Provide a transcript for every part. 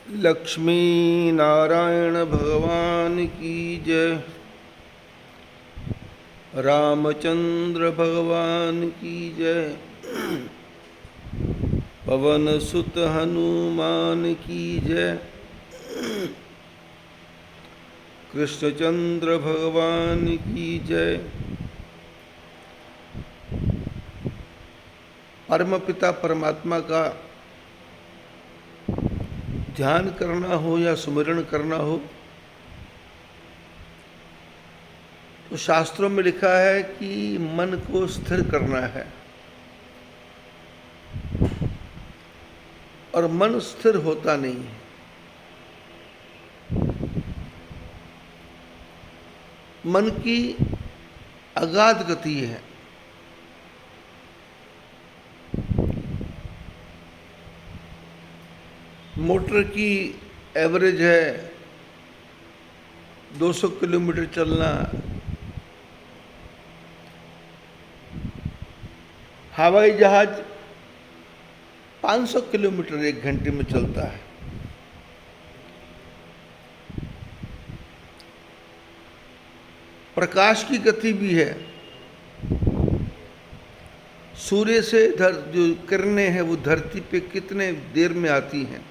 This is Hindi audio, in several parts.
लक्ष्मी नारायण भगवान की जय। रामचंद्र भगवान की जय। पवन सुत हनुमान की जय। कृष्णचंद्र भगवान की जय। परम पिता परमात्मा का ध्यान करना हो या सुमिरन करना हो तो शास्त्रों में लिखा है कि मन को स्थिर करना है, और मन स्थिर होता नहीं है। मन की अगाध गति है। मोटर की एवरेज है 200 किलोमीटर चलना, हवाई जहाज 500 किलोमीटर एक घंटे में चलता है। प्रकाश की गति भी है। सूर्य से जो किरणें हैं वो धरती पे कितने देर में आती हैं।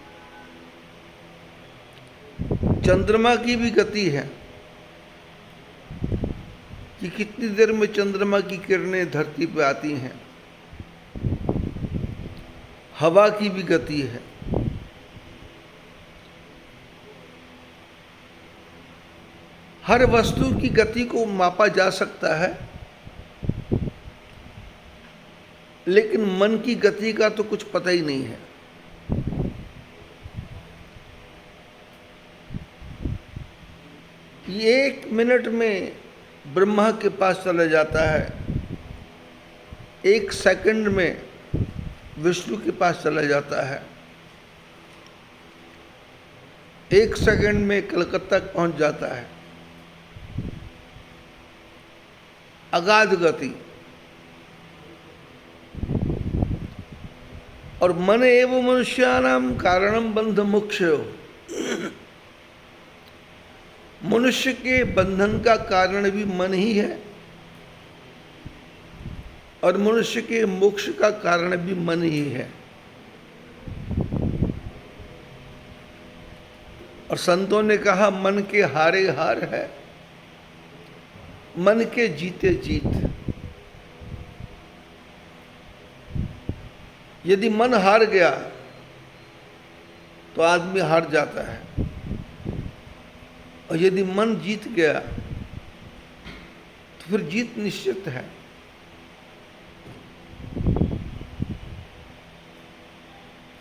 चंद्रमा की भी गति है कि कितनी देर में चंद्रमा की किरणें धरती पे आती हैं। हवा की भी गति है। हर वस्तु की गति को मापा जा सकता है, लेकिन मन की गति का तो कुछ पता ही नहीं है। ये 1 मिनट में ब्रह्मा के पास चला जाता है, 1 सेकंड में विष्णु के पास चला जाता है, 1 सेकंड में कलकत्ता पहुंच जाता है। अगाध गति। और मन एवं मनुष्याणाम कारणम बंध मोक्षयो। मनुष्य के बंधन का कारण भी मन ही है, और मनुष्य के मोक्ष का कारण भी मन ही है। और संतों ने कहा मन के हारे हार है, मन के जीते जीत। यदि मन हार गया तो आदमी हार जाता है, और यदि मन जीत गया तो फिर जीत निश्चित है।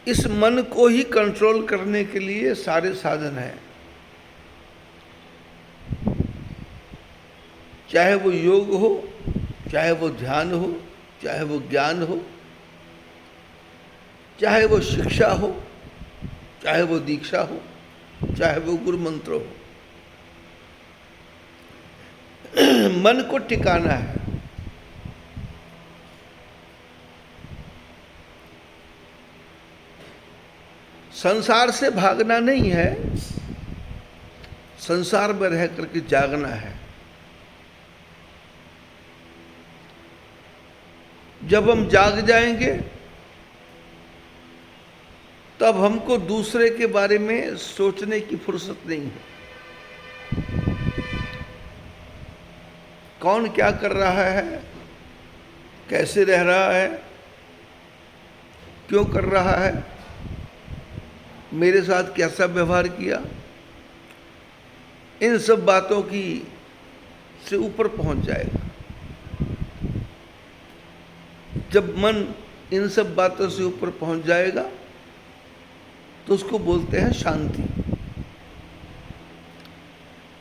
इस मन को ही कंट्रोल करने के लिए सारे साधन हैं। चाहे वो योग हो, चाहे वो ध्यान हो, चाहे वो ज्ञान हो, चाहे वो शिक्षा हो, चाहे वो दीक्षा हो, चाहे वो गुरु मंत्र हो। मन को टिकाना है। संसार से भागना नहीं है, संसार में रह करके जागना है। जब हम जाग जाएंगे तब हमको दूसरे के बारे में सोचने की फुर्सत नहीं है। कौन क्या कर रहा है, कैसे रह रहा है, क्यों कर रहा है, मेरे साथ कैसा व्यवहार किया, इन सब बातों की से ऊपर पहुंच जाएगा। जब मन इन सब बातों से ऊपर पहुंच जाएगा तो उसको बोलते हैं शांति।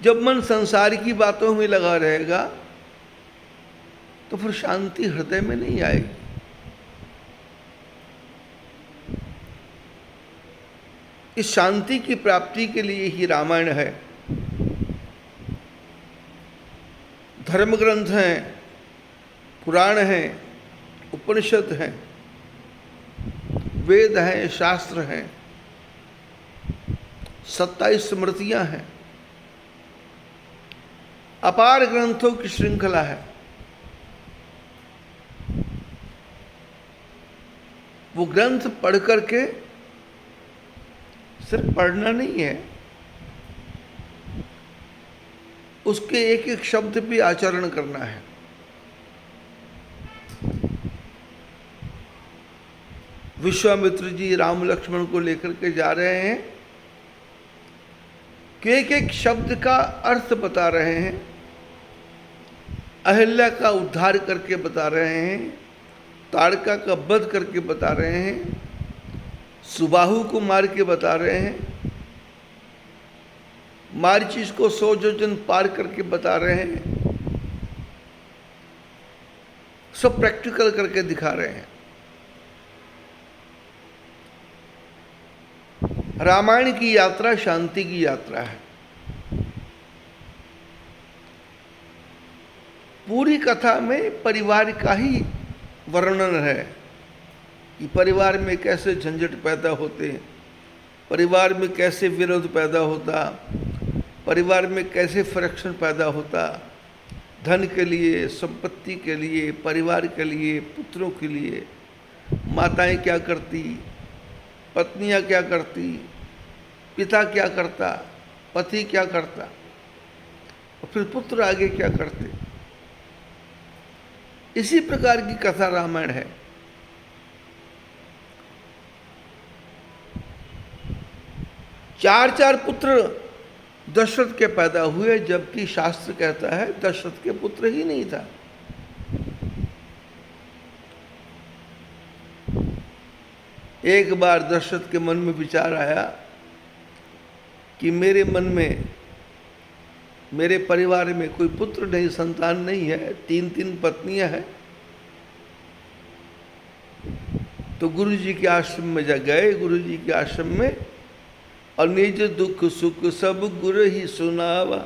जब मन संसार की बातों में लगा रहेगा तो फिर शांति हृदय में नहीं आएगी। इस शांति की प्राप्ति के लिए ही रामायण है, धर्म ग्रंथ हैं, पुराण हैं, उपनिषद हैं, वेद हैं, शास्त्र हैं। 27 स्मृतियां हैं, अपार ग्रंथों की श्रृंखला है। वो ग्रंथ पढ़ करके सिर्फ पढ़ना नहीं है, उसके एक एक शब्द पे आचरण करना है। विश्वामित्र जी राम लक्ष्मण को लेकर के जा रहे हैं कि एक एक शब्द का अर्थ बता रहे हैं, अहिल्या का उद्धार करके बता रहे हैं, ताड़का का वध करके बता रहे हैं, सुबाहु को मार के बता रहे हैं, मारीचिस को 100 योजन पार करके बता रहे हैं, सब प्रैक्टिकल करके दिखा रहे हैं। रामायण की यात्रा शांति की यात्रा है। पूरी कथा में परिवार का ही वर्णन है कि परिवार में कैसे झंझट पैदा होते हैं, परिवार में कैसे विरोध पैदा होता, परिवार में कैसे फ्रैक्शन पैदा होता, धन के लिए, संपत्ति के लिए, परिवार के लिए, पुत्रों के लिए। माताएं क्या करती, पत्नियां क्या करती, पिता क्या करता, पति क्या करता, और फिर पुत्र आगे क्या करते। इसी प्रकार की कथा रामायण है। चार पुत्र दशरथ के पैदा हुए, जबकि शास्त्र कहता है दशरथ के पुत्र ही नहीं था। एक बार दशरथ के मन में विचार आया कि मेरे मन में, मेरे परिवार में कोई पुत्र नहीं, संतान नहीं है, 3 पत्नियां हैं। तो गुरु जी के आश्रम में गए, गुरु जी के आश्रम में, और निज दुख सुख सब गुरु ही सुनावा।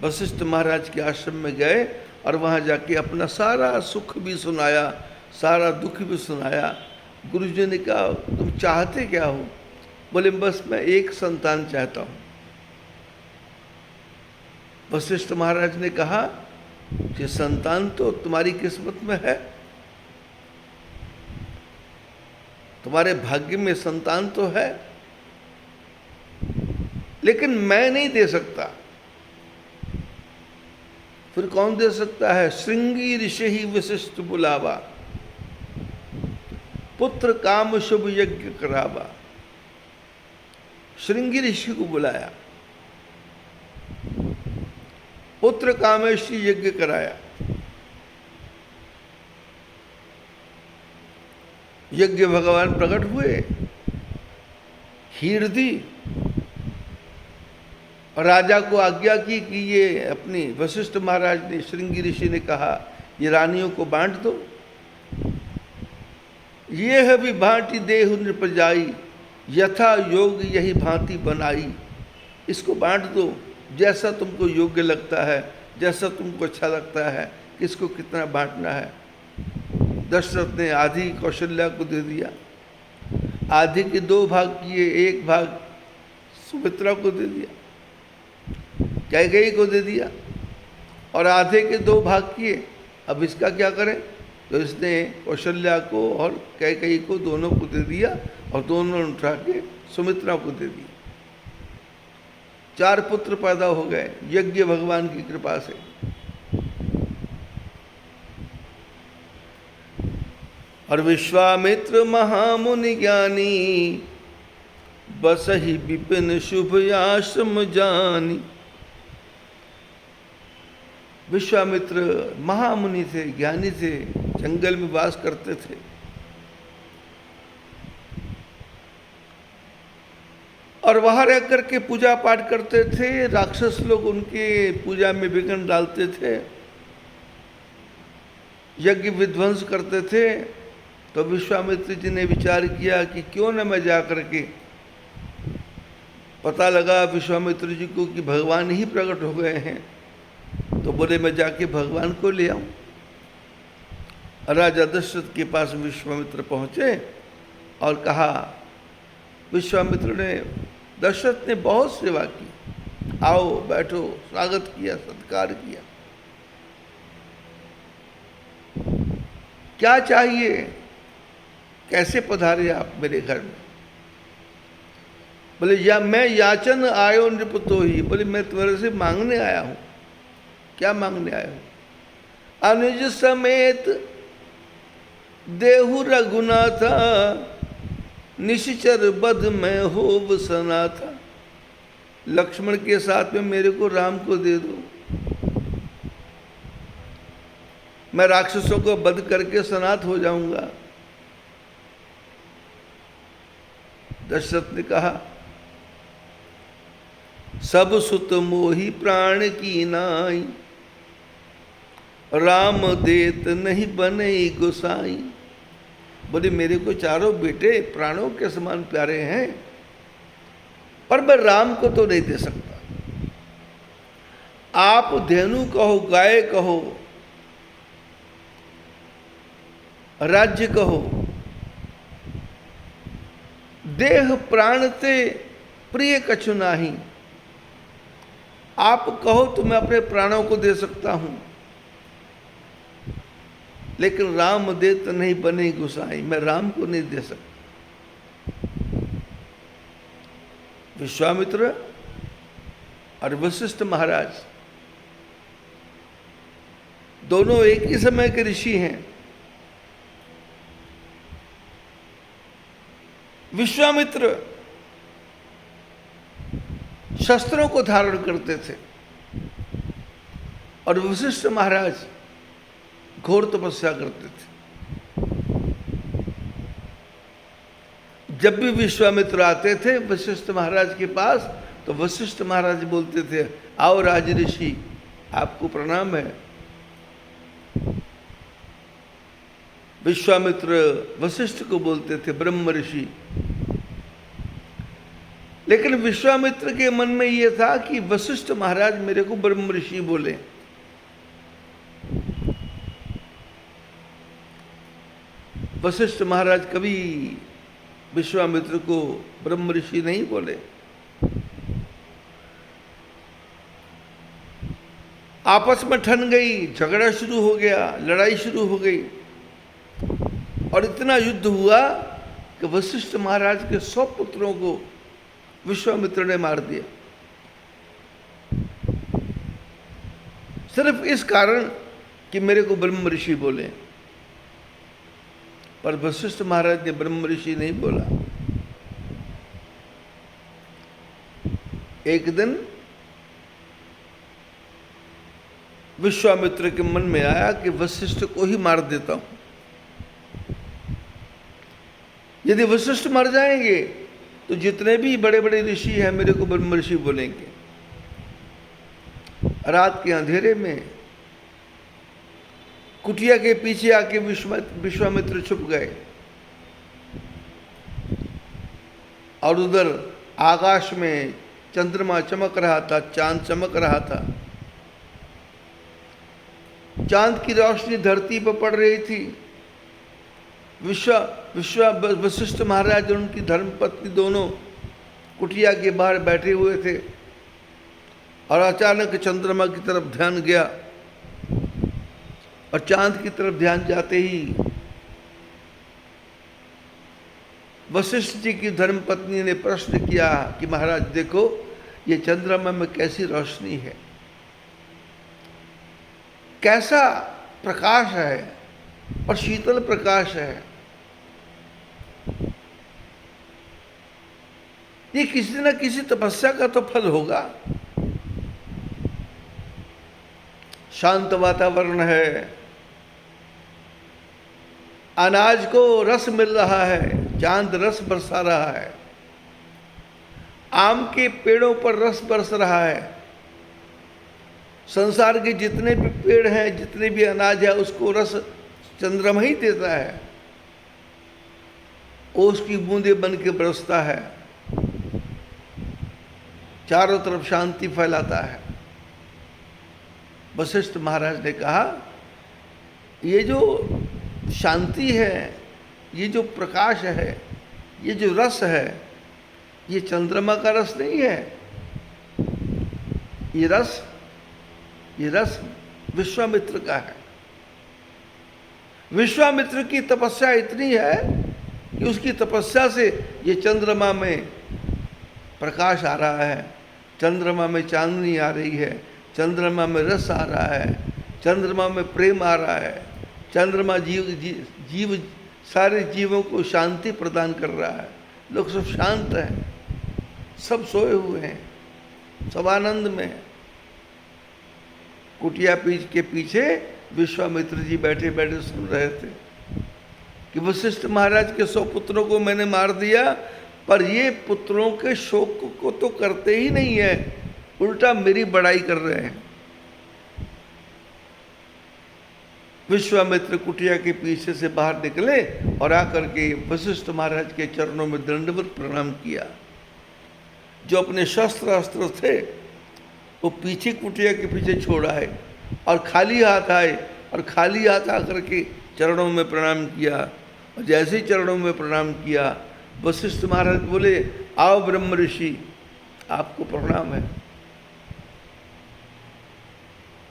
वशिष्ठ महाराज के आश्रम में गए और वहाँ जाके अपना सारा सुख भी सुनाया, सारा दुख भी सुनाया। गुरु जी ने कहा तुम चाहते क्या हो? बोले बस मैं एक संतान चाहता हूँ। वशिष्ठ महाराज ने कहा कि संतान तो तुम्हारी किस्मत में है, तुम्हारे भाग्य में संतान तो है, लेकिन मैं नहीं दे सकता। फिर कौन दे सकता है? श्रृंगी ऋषि ही वशिष्ठ बुलावा, पुत्र काम शुभ यज्ञ करावा। श्रृंगी ऋषि को बुलाया, पुत्र कामेष्टि यज्ञ कराया। यज्ञ भगवान प्रकट हुए, खीर दी और राजा को आज्ञा की कि ये अपनी, वशिष्ठ महाराज ने, श्रृंगी ऋषि ने कहा ये रानियों को बांट दो। ये है भी भांति देहु नृपजाई, यथा योग यही भांति बनाई। इसको बांट दो जैसा तुमको योग्य लगता है, जैसा तुमको अच्छा लगता है, किसको कितना बांटना है। दशरथ ने आधी कौशल्या को दे दिया, आधी के 2 भाग किए, 1 भाग सुमित्रा को दे दिया, कैकेयी को दे दिया, और आधे के 2 भाग किए। अब इसका क्या करें? तो इसने कौशल्या को और कैकेयी को दोनों को दे दिया, और दोनों उठा के सुमित्रा को दे दिया। 4 पुत्र पैदा हो गए यज्ञ भगवान की कृपा से। और विश्वामित्र महामुनि ज्ञानी, बसहि विपिन शुभ आश्रम जानी। विश्वामित्र महामुनि थे, ज्ञानी थे, जंगल में वास करते थे। और वहां रह करके पूजा पाठ करते थे। राक्षस लोग उनके पूजा में विघ्न डालते थे, यज्ञ विध्वंस करते थे। तो विश्वामित्र जी ने विचार किया कि क्यों न मैं जा करके, पता लगा विश्वामित्र जी को कि भगवान ही प्रकट हो गए हैं, तो बोले मैं जाके भगवान को ले आऊं। राजा दशरथ के पास विश्वामित्र पहुंचे और कहा, विश्वामित्र ने दशरथ ने बहुत सेवा की, आओ बैठो, स्वागत किया, सत्कार किया। क्या चाहिए, कैसे पधारे आप मेरे घर में? बोले या मैं याचन आयो नृपतो ही। बोले मैं तुम्हारे से मांगने आया हूं। क्या मांगने आया हूं? अनुज समेत देहु रघुनाथा, निश्चर बध में होव सनाथा। लक्ष्मण के साथ में मेरे को राम को दे दो, मैं राक्षसों को वध करके सनात हो जाऊंगा। दशरथ ने कहा, सब सुत मोहि प्राण की नाई, राम देत नहीं बने गोसाई। बोले मेरे को चारों बेटे प्राणों के समान प्यारे हैं, पर मैं राम को तो नहीं दे सकता। आप धेनु कहो, गाय कहो, राज्य कहो, देह प्राण ते प्रिय कछु नाही। आप कहो तो मैं अपने प्राणों को दे सकता हूं, लेकिन राम देत नहीं बने गुसाई, मैं राम को नहीं दे सकता। विश्वामित्र और वशिष्ठ महाराज दोनों एक ही समय के ऋषि हैं। विश्वामित्र शस्त्रों को धारण करते थे और वशिष्ठ महाराज घोर तपस्या करते थे। जब भी विश्वामित्र आते थे वशिष्ठ महाराज के पास, तो वशिष्ठ महाराज बोलते थे, आओ राज ऋषि, आपको प्रणाम है। विश्वामित्र वशिष्ठ को बोलते थे ब्रह्म ऋषि। लेकिन विश्वामित्र के मन में यह था कि वशिष्ठ महाराज मेरे को ब्रह्म ऋषि बोले। वशिष्ठ महाराज कभी विश्वामित्र को ब्रह्म ऋषि नहीं बोले। आपस में ठन गई, झगड़ा शुरू हो गया, लड़ाई शुरू हो गई और इतना युद्ध हुआ कि वशिष्ठ महाराज के 100 पुत्रों को विश्वामित्र ने मार दिया, सिर्फ इस कारण कि मेरे को ब्रह्म ऋषि बोले। पर वशिष्ठ महाराज ने ब्रह्म ऋषि नहीं बोला। एक दिन विश्वामित्र के मन में आया कि वशिष्ठ को ही मार देता हूं। यदि वशिष्ठ मर जाएंगे तो जितने भी बड़े बड़े ऋषि हैं मेरे को ब्रह्म ऋषि बोलेंगे। रात के अंधेरे में कुटिया के पीछे आके विश्वामित्र छुप गए और उधर आकाश में चंद्रमा चमक रहा था, चांद चमक रहा था। चांद की रोशनी धरती पर पड़ रही थी। वशिष्ठ महाराज और उनकी धर्मपत्नी दोनों कुटिया के बाहर बैठे हुए थे और अचानक चंद्रमा की तरफ ध्यान गया और चांद की तरफ ध्यान जाते ही वशिष्ठ जी की धर्मपत्नी ने प्रश्न किया कि महाराज देखो, ये चंद्रमा में कैसी रोशनी है, कैसा प्रकाश है और शीतल प्रकाश है। ये किसी न किसी तपस्या का तो फल होगा। शांत वातावरण है, अनाज को रस मिल रहा है, चांद रस बरसा रहा है, आम के पेड़ों पर रस बरस रहा है। संसार के जितने भी पेड़ हैं, जितने भी अनाज है, उसको रस चंद्रमा ही देता है। ओस की बूंदें बन के बरसता है, चारों तरफ शांति फैलाता है। वशिष्ठ महाराज ने कहा, ये जो शांति है, ये जो प्रकाश है, ये जो रस है, ये चंद्रमा का रस नहीं है, ये रस विश्वामित्र का है। विश्वामित्र की तपस्या इतनी है कि उसकी तपस्या से ये चंद्रमा में प्रकाश आ रहा है, चंद्रमा में चांदनी आ रही है, चंद्रमा में रस आ रहा है, चंद्रमा में प्रेम आ रहा है, चंद्रमा जीव सारे जीवों को शांति प्रदान कर रहा है। लोग सब शांत हैं, सब सोए हुए हैं, सब आनंद में हैं। कुटिया पीठ के पीछे विश्वामित्र जी बैठे बैठे सुन रहे थे कि वशिष्ठ महाराज के 100 पुत्रों को मैंने मार दिया, पर ये पुत्रों के शोक को तो करते ही नहीं है, उल्टा मेरी बड़ाई कर रहे हैं। विश्वामित्र कुटिया के पीछे से बाहर निकले और आकर के वशिष्ठ महाराज के चरणों में दंडवत प्रणाम किया। जो अपने शस्त्र अस्त्र थे वो पीछे कुटिया के पीछे छोड़ आए और खाली हाथ आए, और खाली हाथ आकर के चरणों में प्रणाम किया। और जैसे ही चरणों में प्रणाम किया, वशिष्ठ महाराज बोले, आओ ब्रह्म ऋषि, आपको प्रणाम है।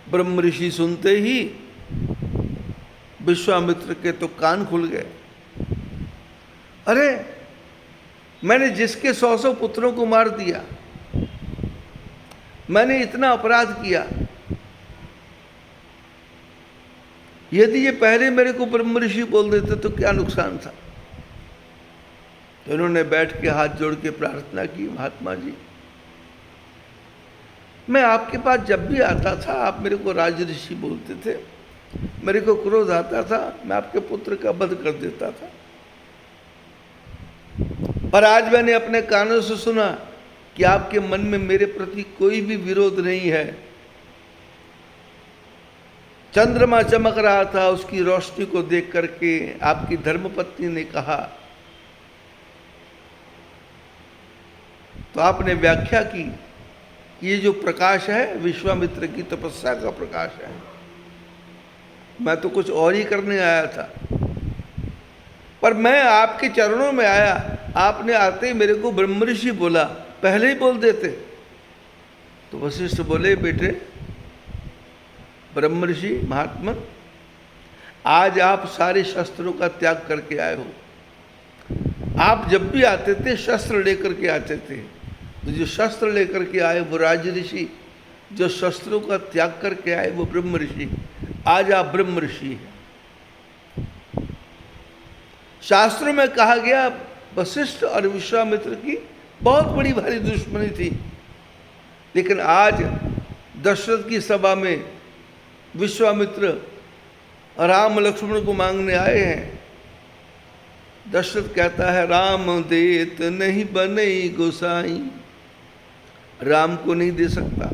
ब्रह्म ऋषि सुनते ही विश्वामित्र के तो कान खुल गए। अरे मैंने जिसके 100 पुत्रों को मार दिया, मैंने इतना अपराध किया, यदि ये पहले मेरे को ब्रह्म ऋषि बोल देते तो क्या नुकसान था। तो इन्होंने बैठ के हाथ जोड़ के प्रार्थना की, महात्मा जी मैं आपके पास जब भी आता था आप मेरे को राज ऋषि बोलते थे, मेरे को क्रोध आता था, मैं आपके पुत्र का वध कर देता था। पर आज मैंने अपने कानों से सुना कि आपके मन में मेरे प्रति कोई भी विरोध नहीं है। चंद्रमा चमक रहा था, उसकी रोशनी को देख करके आपकी धर्मपत्नी ने कहा, तो आपने व्याख्या की, ये जो प्रकाश है विश्वामित्र की तपस्या का प्रकाश है। मैं तो कुछ और ही करने आया था, पर मैं आपके चरणों में आया, आपने आते ही मेरे को ब्रह्म ऋषि बोला, पहले ही बोल देते। तो वशिष्ठ बोले, बेटे ब्रह्म ऋषि महात्मा, आज आप सारे शस्त्रों का त्याग करके आए हो। आप जब भी आते थे शस्त्र लेकर के आते थे, तो जो शस्त्र लेकर के आए वो राज ऋषि, जो शस्त्रों का त्याग करके आए वो ब्रह्म ऋषि। आज आप ब्रह्म ऋषि हैं। शास्त्रों में कहा गया वशिष्ठ और विश्वामित्र की बहुत बड़ी भारी दुश्मनी थी, लेकिन आज दशरथ की सभा में विश्वामित्र राम लक्ष्मण को मांगने आए हैं। दशरथ कहता है, राम देत नहीं बने गोसाई, राम को नहीं दे सकता,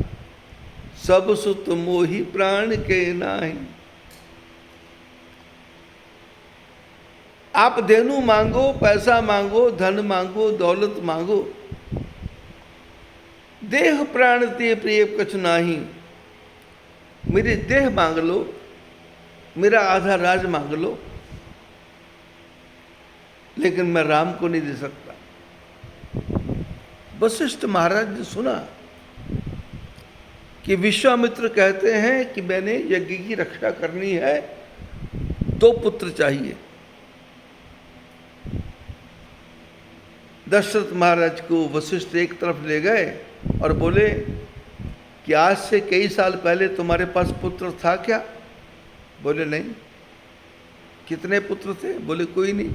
सब सुत मोहि प्राण के नाहि। आप धेनु मांगो, पैसा मांगो, धन मांगो, दौलत मांगो, देह प्राण ते प्रिय कछु नाही। मेरी देह मांग लो, मेरा आधा राज मांग लो, लेकिन मैं राम को नहीं दे सकता। वशिष्ठ महाराज ने सुना कि विश्वामित्र कहते हैं कि मैंने यज्ञ की रक्षा करनी है, 2 पुत्र चाहिए। दशरथ महाराज को वशिष्ठ एक तरफ ले गए और बोले कि आज से कई साल पहले तुम्हारे पास पुत्र था क्या? बोले नहीं। कितने पुत्र थे? बोले कोई नहीं।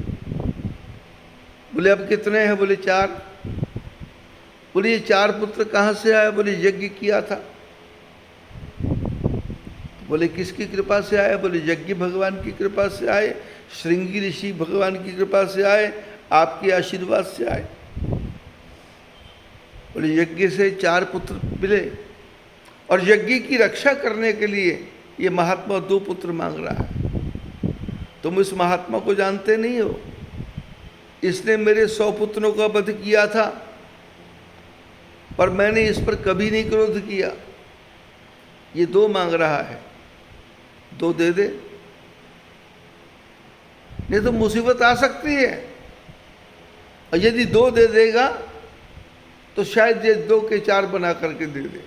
बोले अब कितने हैं? बोले 4। बोले ये 4 पुत्र कहाँ से आए? बोले यज्ञ किया था। बोले किसकी कृपा से आए? बोले यज्ञ भगवान की कृपा से आए, श्रृंगी ऋषि भगवान की कृपा से आए, आपके आशीर्वाद से आए। बोले यज्ञ से 4 पुत्र मिले, और यज्ञ की रक्षा करने के लिए ये महात्मा 2 पुत्र मांग रहा है। तुम इस महात्मा को जानते नहीं हो, इसने मेरे 100 पुत्रों का वध किया था, पर मैंने इस पर कभी नहीं क्रोध किया। ये 2 मांग रहा है, 2 दे दे, नहीं तो मुसीबत आ सकती है। और यदि 2 दे देगा तो शायद ये 2 के 4 बना करके दे दे।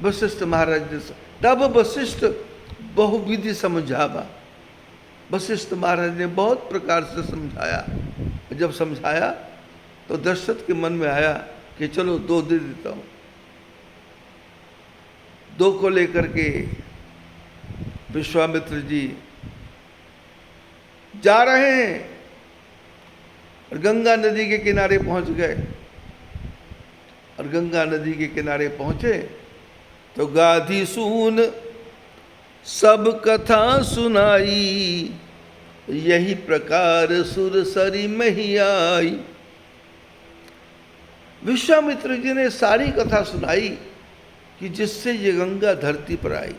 वशिष्ठ महाराज ने तब वशिष्ठ बहुविधि समझावा। वशिष्ठ महाराज ने बहुत प्रकार से समझाया। जब समझाया तो दशरथ के मन में आया कि चलो 2 दे देता हूं। 2 को लेकर के विश्वामित्र जी जा रहे हैं और गंगा नदी के किनारे पहुंच गए। और गंगा नदी के किनारे पहुंचे तो गाधी सून सब कथा सुनाई, यही प्रकार सुरसरी में ही आई। विश्वामित्र जी ने सारी कथा सुनाई कि जिससे ये गंगा धरती पर आई।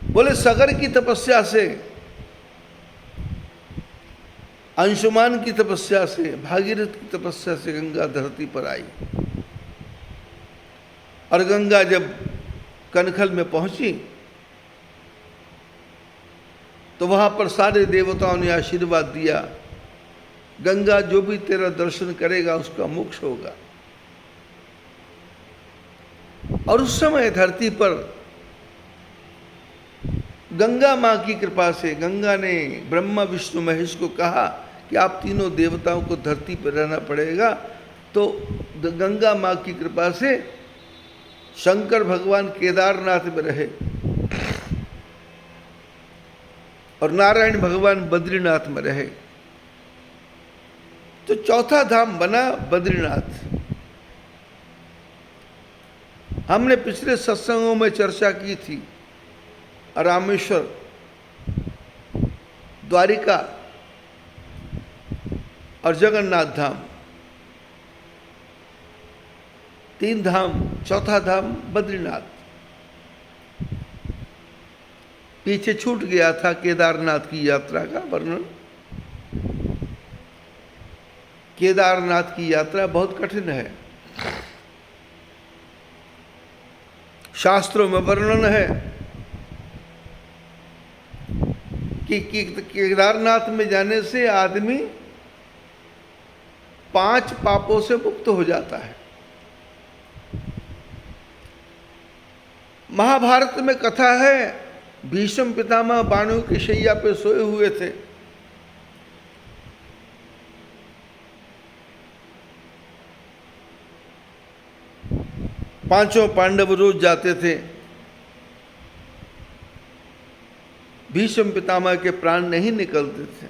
बोले सगर की तपस्या से, अंशुमान की तपस्या से, भागीरथ की तपस्या से गंगा धरती पर आई। और गंगा जब कनखल में पहुंची तो वहां पर सारे देवताओं ने आशीर्वाद दिया, गंगा जो भी तेरा दर्शन करेगा उसका मोक्ष होगा। और उस समय धरती पर गंगा मां की कृपा से गंगा ने ब्रह्मा विष्णु महेश को कहा कि आप तीनों देवताओं को धरती पर रहना पड़ेगा। तो गंगा मां की कृपा से शंकर भगवान केदारनाथ में रहे और नारायण भगवान बद्रीनाथ में रहे। तो चौथा धाम बना बद्रीनाथ। हमने पिछले सत्संगों में चर्चा की थी रामेश्वर, द्वारिका और जगन्नाथ धाम, 3 धाम। चौथा धाम बद्रीनाथ। पीछे छूट गया था केदारनाथ की यात्रा का वर्णन। केदारनाथ की यात्रा बहुत कठिन है। शास्त्रों में वर्णन है कि केदारनाथ में जाने से आदमी 5 पापों से मुक्त हो जाता है। महाभारत में कथा है, भीष्म पितामह बाणों की शैया पे सोए हुए थे। पांचों पांडव रोज जाते थे। भीष्म पितामह के प्राण नहीं निकलते थे।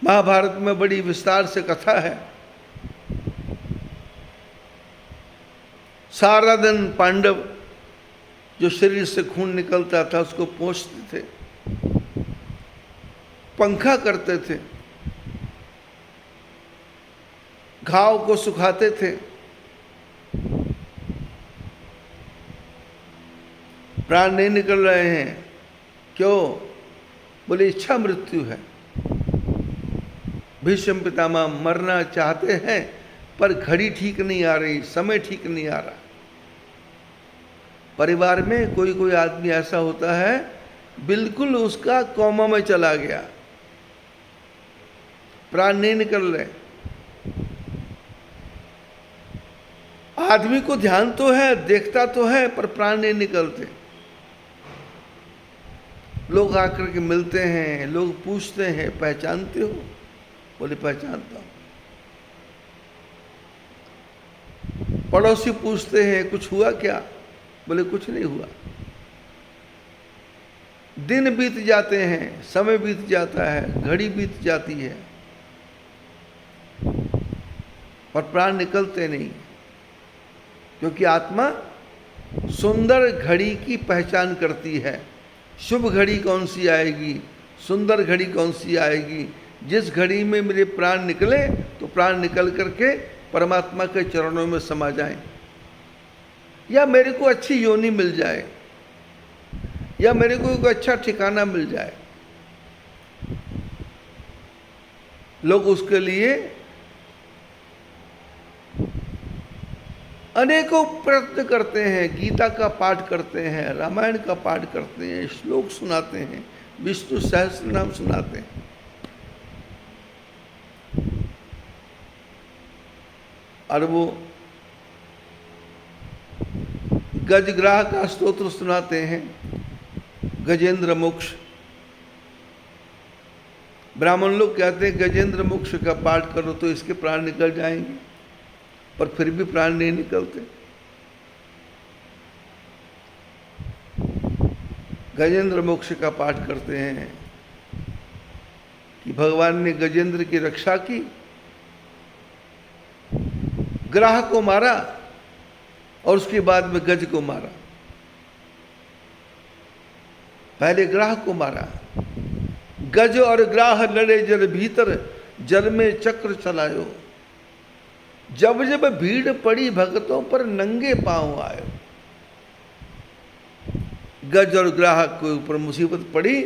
महाभारत में बड़ी विस्तार से कथा है। सारा दिन पांडव जो शरीर से खून निकलता था उसको पोंछते थे, पंखा करते थे, घाव को सुखाते थे। प्राण नहीं निकल रहे हैं, क्यों? बोले इच्छा मृत्यु है। भीष्म पितामह मरना चाहते हैं पर घड़ी ठीक नहीं आ रही, समय ठीक नहीं आ रहा। परिवार में कोई कोई आदमी ऐसा होता है बिल्कुल उसका कोमा में चला गया, प्राण नहीं निकल रहे। आदमी को ध्यान तो है, देखता तो है, पर प्राण नहीं निकलते। लोग आकर के मिलते हैं, लोग पूछते हैं पहचानते हो? बोले पहचानता हूं। पड़ोसी पूछते हैं कुछ हुआ क्या? बोले कुछ नहीं हुआ। दिन बीत जाते हैं, समय बीत जाता है, घड़ी बीत जाती है, पर प्राण निकलते नहीं। क्योंकि आत्मा सुंदर घड़ी की पहचान करती है। शुभ घड़ी कौन सी आएगी, सुंदर घड़ी कौन सी आएगी। जिस घड़ी में मेरे प्राण निकले तो प्राण निकल करके परमात्मा के चरणों में समा जाएं, या मेरे को अच्छी योनि मिल जाए, या मेरे को एक अच्छा ठिकाना मिल जाए। लोग उसके लिए अनेकों प्रयत्न करते हैं, गीता का पाठ करते हैं, रामायण का पाठ करते हैं, श्लोक सुनाते हैं, विष्णु सहस्त्र नाम सुनाते हैं, और वो गजग्राह का स्तोत्र सुनाते हैं, गजेंद्र मोक्ष। ब्राह्मण लोग कहते हैं गजेंद्र मोक्ष का पाठ करो तो इसके प्राण निकल जाएंगे, पर फिर भी प्राण नहीं निकलते। गजेंद्र मोक्ष का पाठ करते हैं कि भगवान ने गजेंद्र की रक्षा की, ग्राह को मारा और उसके बाद में गज को मारा। पहले ग्राह को मारा, गज और ग्राह लड़े जल भीतर, जल में चक्र चलायो, जब जब भीड़ पड़ी भक्तों पर नंगे पांव आयो। गज और ग्राह के ऊपर मुसीबत पड़ी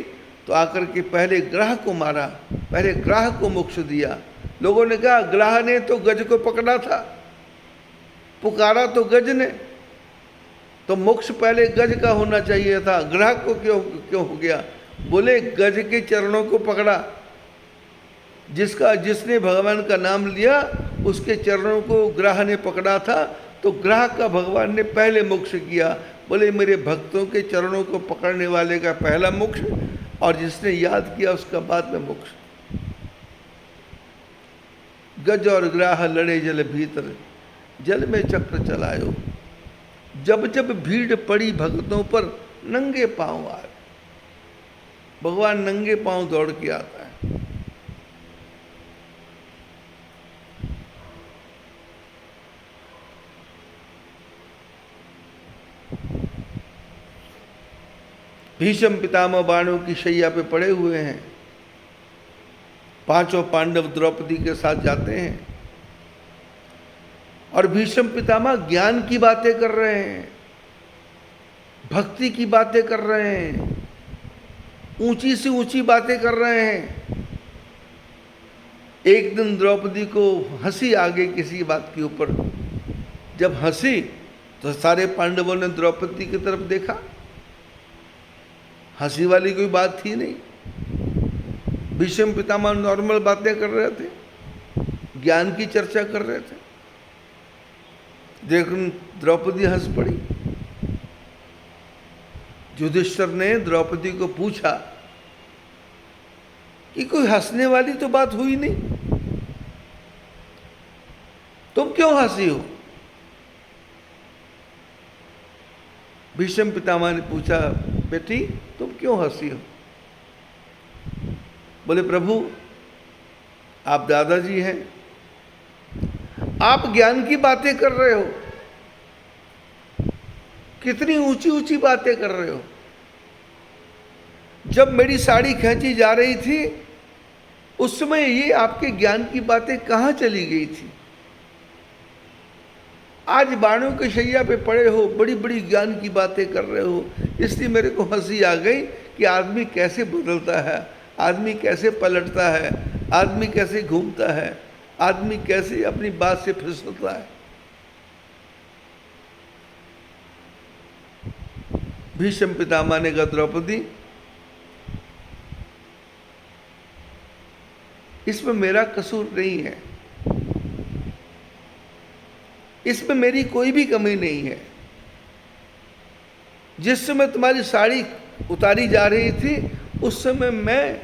तो आकर के पहले ग्राह को मारा, पहले ग्राह को मोक्ष दिया। लोगों ने कहा ग्राह ने तो गज को पकड़ा था, पुकारा तो गज ने, तो मोक्ष पहले गज का होना चाहिए था, ग्राह को क्यों हो गया? बोले गज के चरणों को पकड़ा, जिसने भगवान का नाम लिया उसके चरणों को ग्राह ने पकड़ा था, तो ग्राह का भगवान ने पहले मोक्ष किया। बोले मेरे भक्तों के चरणों को पकड़ने वाले का पहला मोक्ष, और जिसने याद किया उसका बाद में मोक्ष। गज और ग्राह लड़े जल भीतर, जल में चक्र चलायो, जब जब भीड़ पड़ी भक्तों पर नंगे पांव आए। भगवान नंगे पांव दौड़ के आता है। भीष्म पितामह बाणों की शैया पे पड़े हुए हैं, पांचों पांडव द्रौपदी के साथ जाते हैं, और भीष्म पितामह ज्ञान की बातें कर रहे हैं, भक्ति की बातें कर रहे हैं, ऊंची से ऊंची बातें कर रहे हैं। एक दिन द्रौपदी को हंसी आ गई किसी बात के ऊपर। जब हंसी तो सारे पांडवों ने द्रौपदी की तरफ देखा, हंसी वाली कोई बात थी नहीं। भीष्म पितामह नॉर्मल बातें कर रहे थे, ज्ञान की चर्चा कर रहे थे, लेकिन द्रौपदी हंस पड़ी। युधिष्ठिर ने द्रौपदी को पूछा कि कोई हंसने वाली तो बात हुई नहीं, तुम क्यों हंसी हो? भीष्म पितामह ने पूछा बेटी तुम क्यों हंसी हो? बोले प्रभु आप दादाजी हैं, आप ज्ञान की बातें कर रहे हो, कितनी ऊंची ऊंची बातें कर रहे हो। जब मेरी साड़ी खींची जा रही थी उस समय ये आपके ज्ञान की बातें कहाँ चली गई थी? आज बाणों के शैया पे पड़े हो, बड़ी बड़ी ज्ञान की बातें कर रहे हो, इसलिए मेरे को हंसी आ गई कि आदमी कैसे बदलता है, आदमी कैसे पलटता है, आदमी कैसे घूमता है, आदमी कैसे अपनी बात से फिसलता है। भीष्म पितामह ने कहा द्रौपदी इसमें मेरा कसूर नहीं है, इसमें मेरी कोई भी कमी नहीं है। जिस समय तुम्हारी साड़ी उतारी जा रही थी उस समय मैं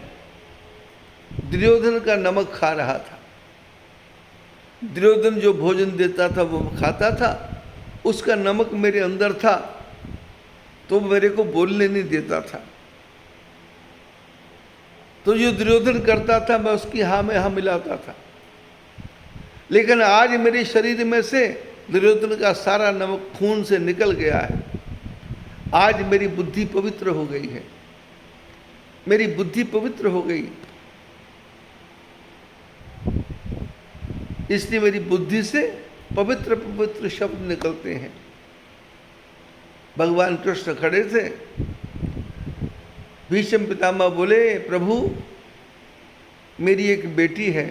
दुर्योधन का नमक खा रहा था। दुर्योधन जो भोजन देता था वो खाता था, उसका नमक मेरे अंदर था तो मेरे को बोलने नहीं देता था। तो जो दुर्योधन करता था मैं उसकी हाँ में हाँ मिलाता था, लेकिन आज मेरे शरीर में से दुर्योधन का सारा नमक खून से निकल गया है। आज मेरी बुद्धि पवित्र हो गई है, मेरी बुद्धि पवित्र हो गई, इसलिए मेरी बुद्धि से पवित्र पवित्र शब्द निकलते हैं। भगवान कृष्ण खड़े थे, भीष्म पितामह बोले प्रभु मेरी एक बेटी है,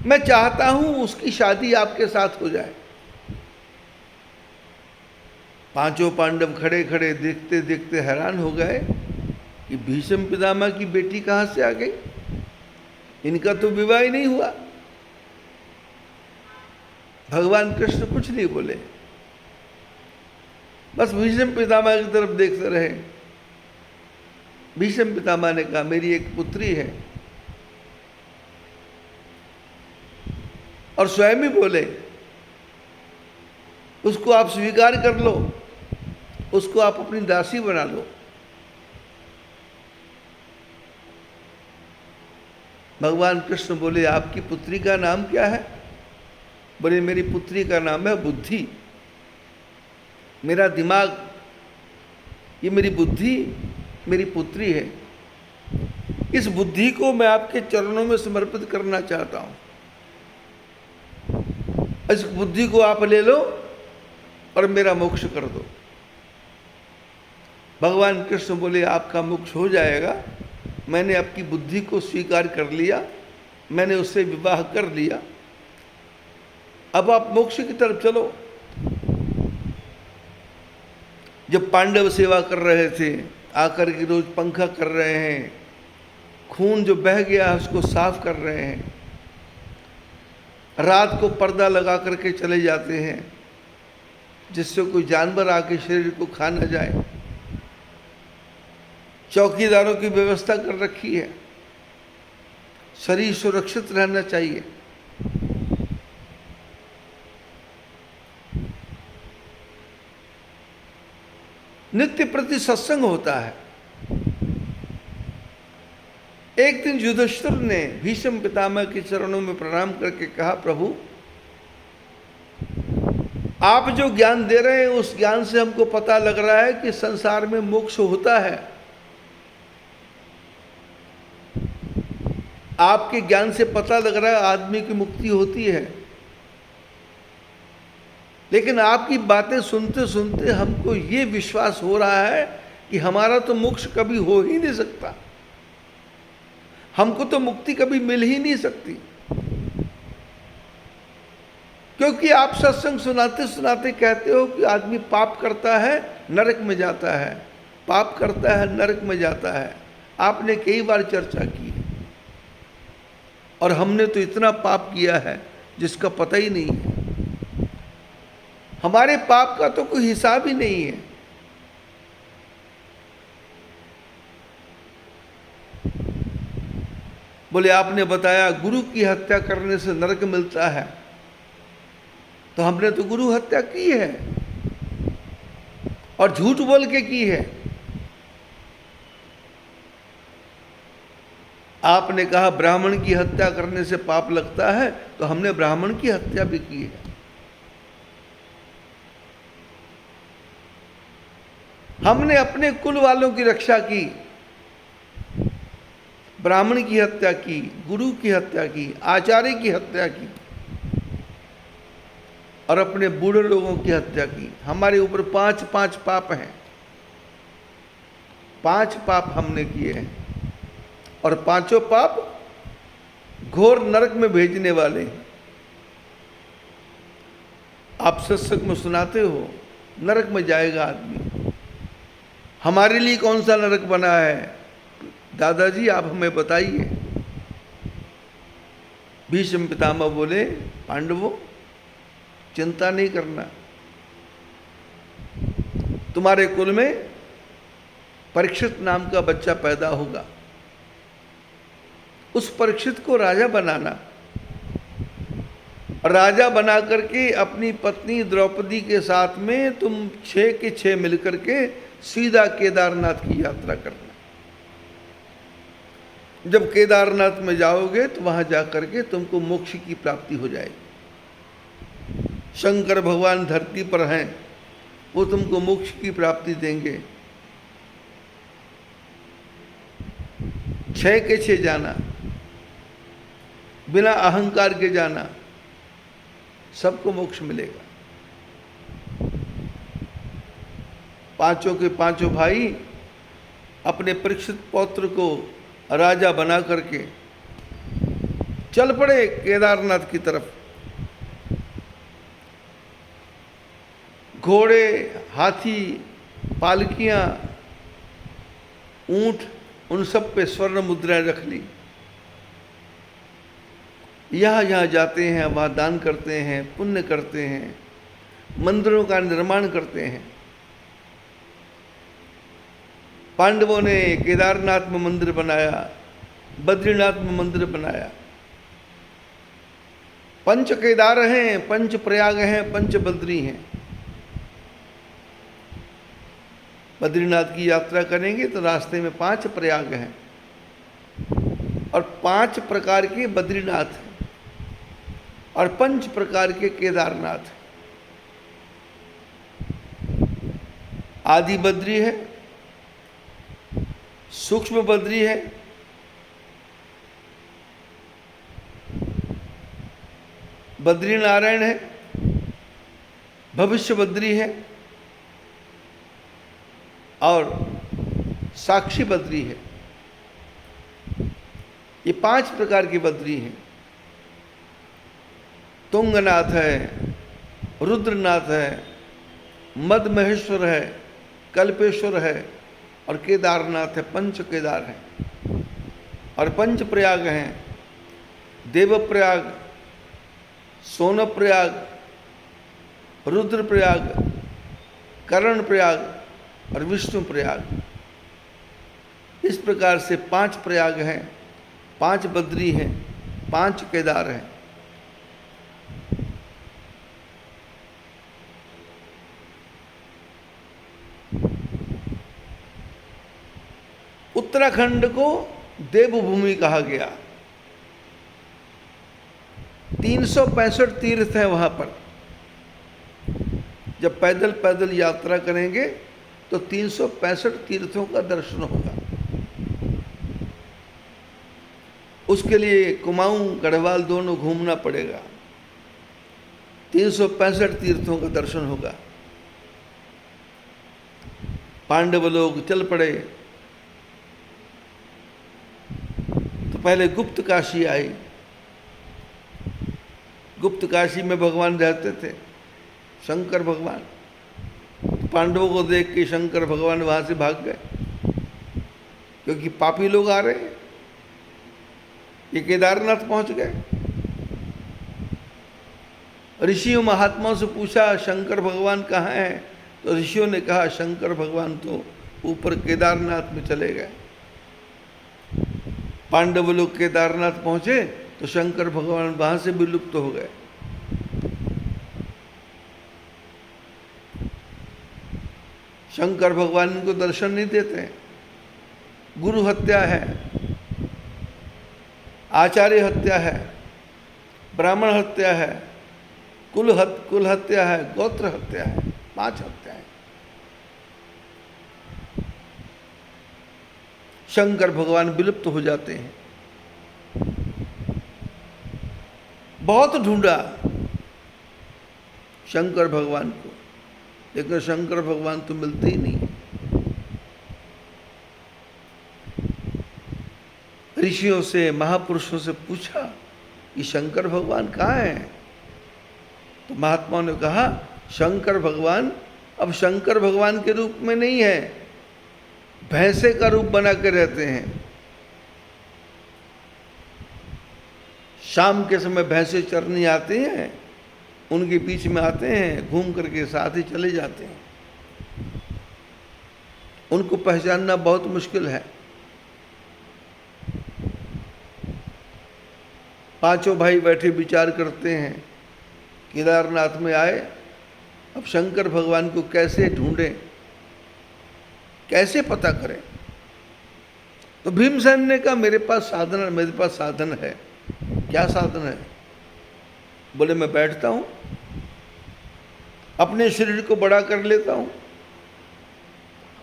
मैं चाहता हूं उसकी शादी आपके साथ हो जाए। पांचों पांडव खड़े खड़े देखते देखते हैरान हो गए कि भीष्म पितामह की बेटी कहां से आ गई, इनका तो विवाह ही नहीं हुआ। भगवान कृष्ण कुछ नहीं बोले, बस भीष्म पितामह की तरफ देखते रहे। भीष्म पितामह ने कहा, मेरी एक पुत्री है, और स्वयं ही बोले, उसको आप स्वीकार कर लो, उसको आप अपनी दासी बना लो। भगवान कृष्ण बोले, आपकी पुत्री का नाम क्या है? बोले, मेरी पुत्री का नाम है बुद्धि। मेरा दिमाग, ये मेरी बुद्धि, मेरी पुत्री है। इस बुद्धि को मैं आपके चरणों में समर्पित करना चाहता हूं। इस बुद्धि को आप ले लो और मेरा मोक्ष कर दो। भगवान कृष्ण बोले, आपका मोक्ष हो जाएगा, मैंने आपकी बुद्धि को स्वीकार कर लिया, मैंने उससे विवाह कर लिया, अब आप मोक्ष की तरफ चलो। जब पांडव सेवा कर रहे थे, आकर के रोज पंखा कर रहे हैं, खून जो बह गया उसको साफ कर रहे हैं, रात को पर्दा लगा करके चले जाते हैं जिससे कोई जानवर आके शरीर को खा न जाए। चौकीदारों की व्यवस्था कर रखी है, शरीर सुरक्षित रहना चाहिए। नित्य प्रति सत्संग होता है। एक दिन युधिष्ठिर ने भीष्म पितामह के चरणों में प्रणाम करके कहा, प्रभु आप जो ज्ञान दे रहे हैं उस ज्ञान से हमको पता लग रहा है कि संसार में मोक्ष होता है। आपके ज्ञान से पता लग रहा है आदमी की मुक्ति होती है, लेकिन आपकी बातें सुनते सुनते हमको ये विश्वास हो रहा है कि हमारा तो मोक्ष कभी हो ही नहीं सकता, हमको तो मुक्ति कभी मिल ही नहीं सकती। क्योंकि आप सत्संग सुनाते सुनाते कहते हो कि आदमी पाप करता है नरक में जाता है, पाप करता है नरक में जाता है। आपने कई बार चर्चा की है, और हमने तो इतना पाप किया है जिसका पता ही नहीं है। हमारे पाप का तो कोई हिसाब ही नहीं है। बोले, आपने बताया गुरु की हत्या करने से नरक मिलता है, तो हमने तो गुरु हत्या की है और झूठ बोल के की है। आपने कहा ब्राह्मण की हत्या करने से पाप लगता है, तो हमने ब्राह्मण की हत्या भी की है। हमने अपने कुल वालों की रक्षा की, ब्राह्मण की हत्या की, गुरु की हत्या की, आचार्य की हत्या की, और अपने बूढ़े लोगों की हत्या की। हमारे ऊपर 5 पाप हैं, 5 पाप हमने किए हैं, और 5 पाप घोर नरक में भेजने वाले हैं। आप सत्संग में सुनाते हो नरक में जाएगा आदमी। हमारे लिए कौन सा नरक बना है दादाजी, आप हमें बताइए। भीष्म पितामह बोले, पांडवों चिंता नहीं करना, तुम्हारे कुल में परीक्षित नाम का बच्चा पैदा होगा, उस परीक्षित को राजा बनाना, राजा बना करके अपनी पत्नी द्रौपदी के साथ में तुम 6 के 6 मिलकर के सीधा केदारनाथ की यात्रा करना। जब केदारनाथ में जाओगे तो वहां जाकर के तुमको मोक्ष की प्राप्ति हो जाएगी। शंकर भगवान धरती पर हैं, वो तुमको मोक्ष की प्राप्ति देंगे। 6 के 6 जाना, बिना अहंकार के जाना, सबको मोक्ष मिलेगा। 5 के 5 भाई अपने परीक्षित पौत्र को राजा बना करके चल पड़े केदारनाथ की तरफ। घोड़े, हाथी, पालकियां, ऊंट, उन सब पे स्वर्ण मुद्राएं रख ली। यहाँ यहाँ जाते हैं, वहाँ दान करते हैं, पुण्य करते हैं, मंदिरों का निर्माण करते हैं। पांडवों ने केदारनाथ में मंदिर बनाया, बद्रीनाथ में मंदिर बनाया। पंच केदार हैं, पंच प्रयाग हैं, पंच बद्री हैं। बद्रीनाथ की यात्रा करेंगे तो रास्ते में 5 प्रयाग हैं और 5 प्रकार के बद्रीनाथ हैं और 5 प्रकार के केदारनाथ। आदि बद्री है, सूक्ष्म बद्री है, बद्री नारायण है, भविष्य बद्री है और साक्षी बद्री है। ये 5 प्रकार की बद्री हैं। तुंगनाथ है, रुद्रनाथ है, मद महेश्वर है, कल्पेश्वर है और केदारनाथ है। 5 केदार हैं और 5 प्रयाग हैं। देवप्रयाग, सोनप्रयाग, रुद्रप्रयाग, कर्णप्रयाग और विष्णुप्रयाग। इस प्रकार से 5 प्रयाग हैं, 5 बद्री हैं, 5 केदार हैं। उत्तराखंड को देवभूमि कहा गया। 365 तीर्थ हैं वहां पर। जब पैदल पैदल यात्रा करेंगे तो 365 तीर्थों का दर्शन होगा। उसके लिए कुमाऊं गढ़वाल दोनों घूमना पड़ेगा। 365 तीर्थों का दर्शन होगा। पांडव लोग चल पड़े तो पहले गुप्त काशी आई। गुप्त काशी में भगवान रहते थे, शंकर भगवान। पांडवों को देख के शंकर भगवान वहां से भाग गए क्योंकि पापी लोग आ रहे हैं। ये केदारनाथ पहुंच गए। ऋषियों महात्माओं से पूछा शंकर भगवान कहाँ हैं, तो ऋषियों ने कहा शंकर भगवान तो ऊपर केदारनाथ में चले गए। पांडव लोग केदारनाथ पहुंचे तो शंकर भगवान वहां से भी लुप्त हो गए। शंकर भगवान इनको दर्शन नहीं देते। गुरु हत्या है, आचार्य हत्या है, ब्राह्मण हत्या है, कुल हत्या है, गोत्र हत्या है, 5 हत्याएं। शंकर भगवान विलुप्त हो जाते हैं। बहुत ढूंढा शंकर भगवान को, लेकिन शंकर भगवान तो मिलते ही नहीं। ऋषियों से, महापुरुषों से पूछा कि शंकर भगवान कहाँ हैं, तो महात्माओं ने कहा शंकर भगवान अब शंकर भगवान के रूप में नहीं है, भैंसे का रूप बना के रहते हैं। शाम के समय भैंसे चरनी आती हैं, उनके बीच में आते हैं, घूम करके साथ ही चले जाते हैं। उनको पहचानना बहुत मुश्किल है। 5 भाई बैठे विचार करते हैं, केदारनाथ में आए, अब शंकर भगवान को कैसे ढूंढें, कैसे पता करें। तो भीमसेन ने कहा मेरे पास साधन है। क्या साधन है? बोले मैं बैठता हूं, अपने शरीर को बड़ा कर लेता हूं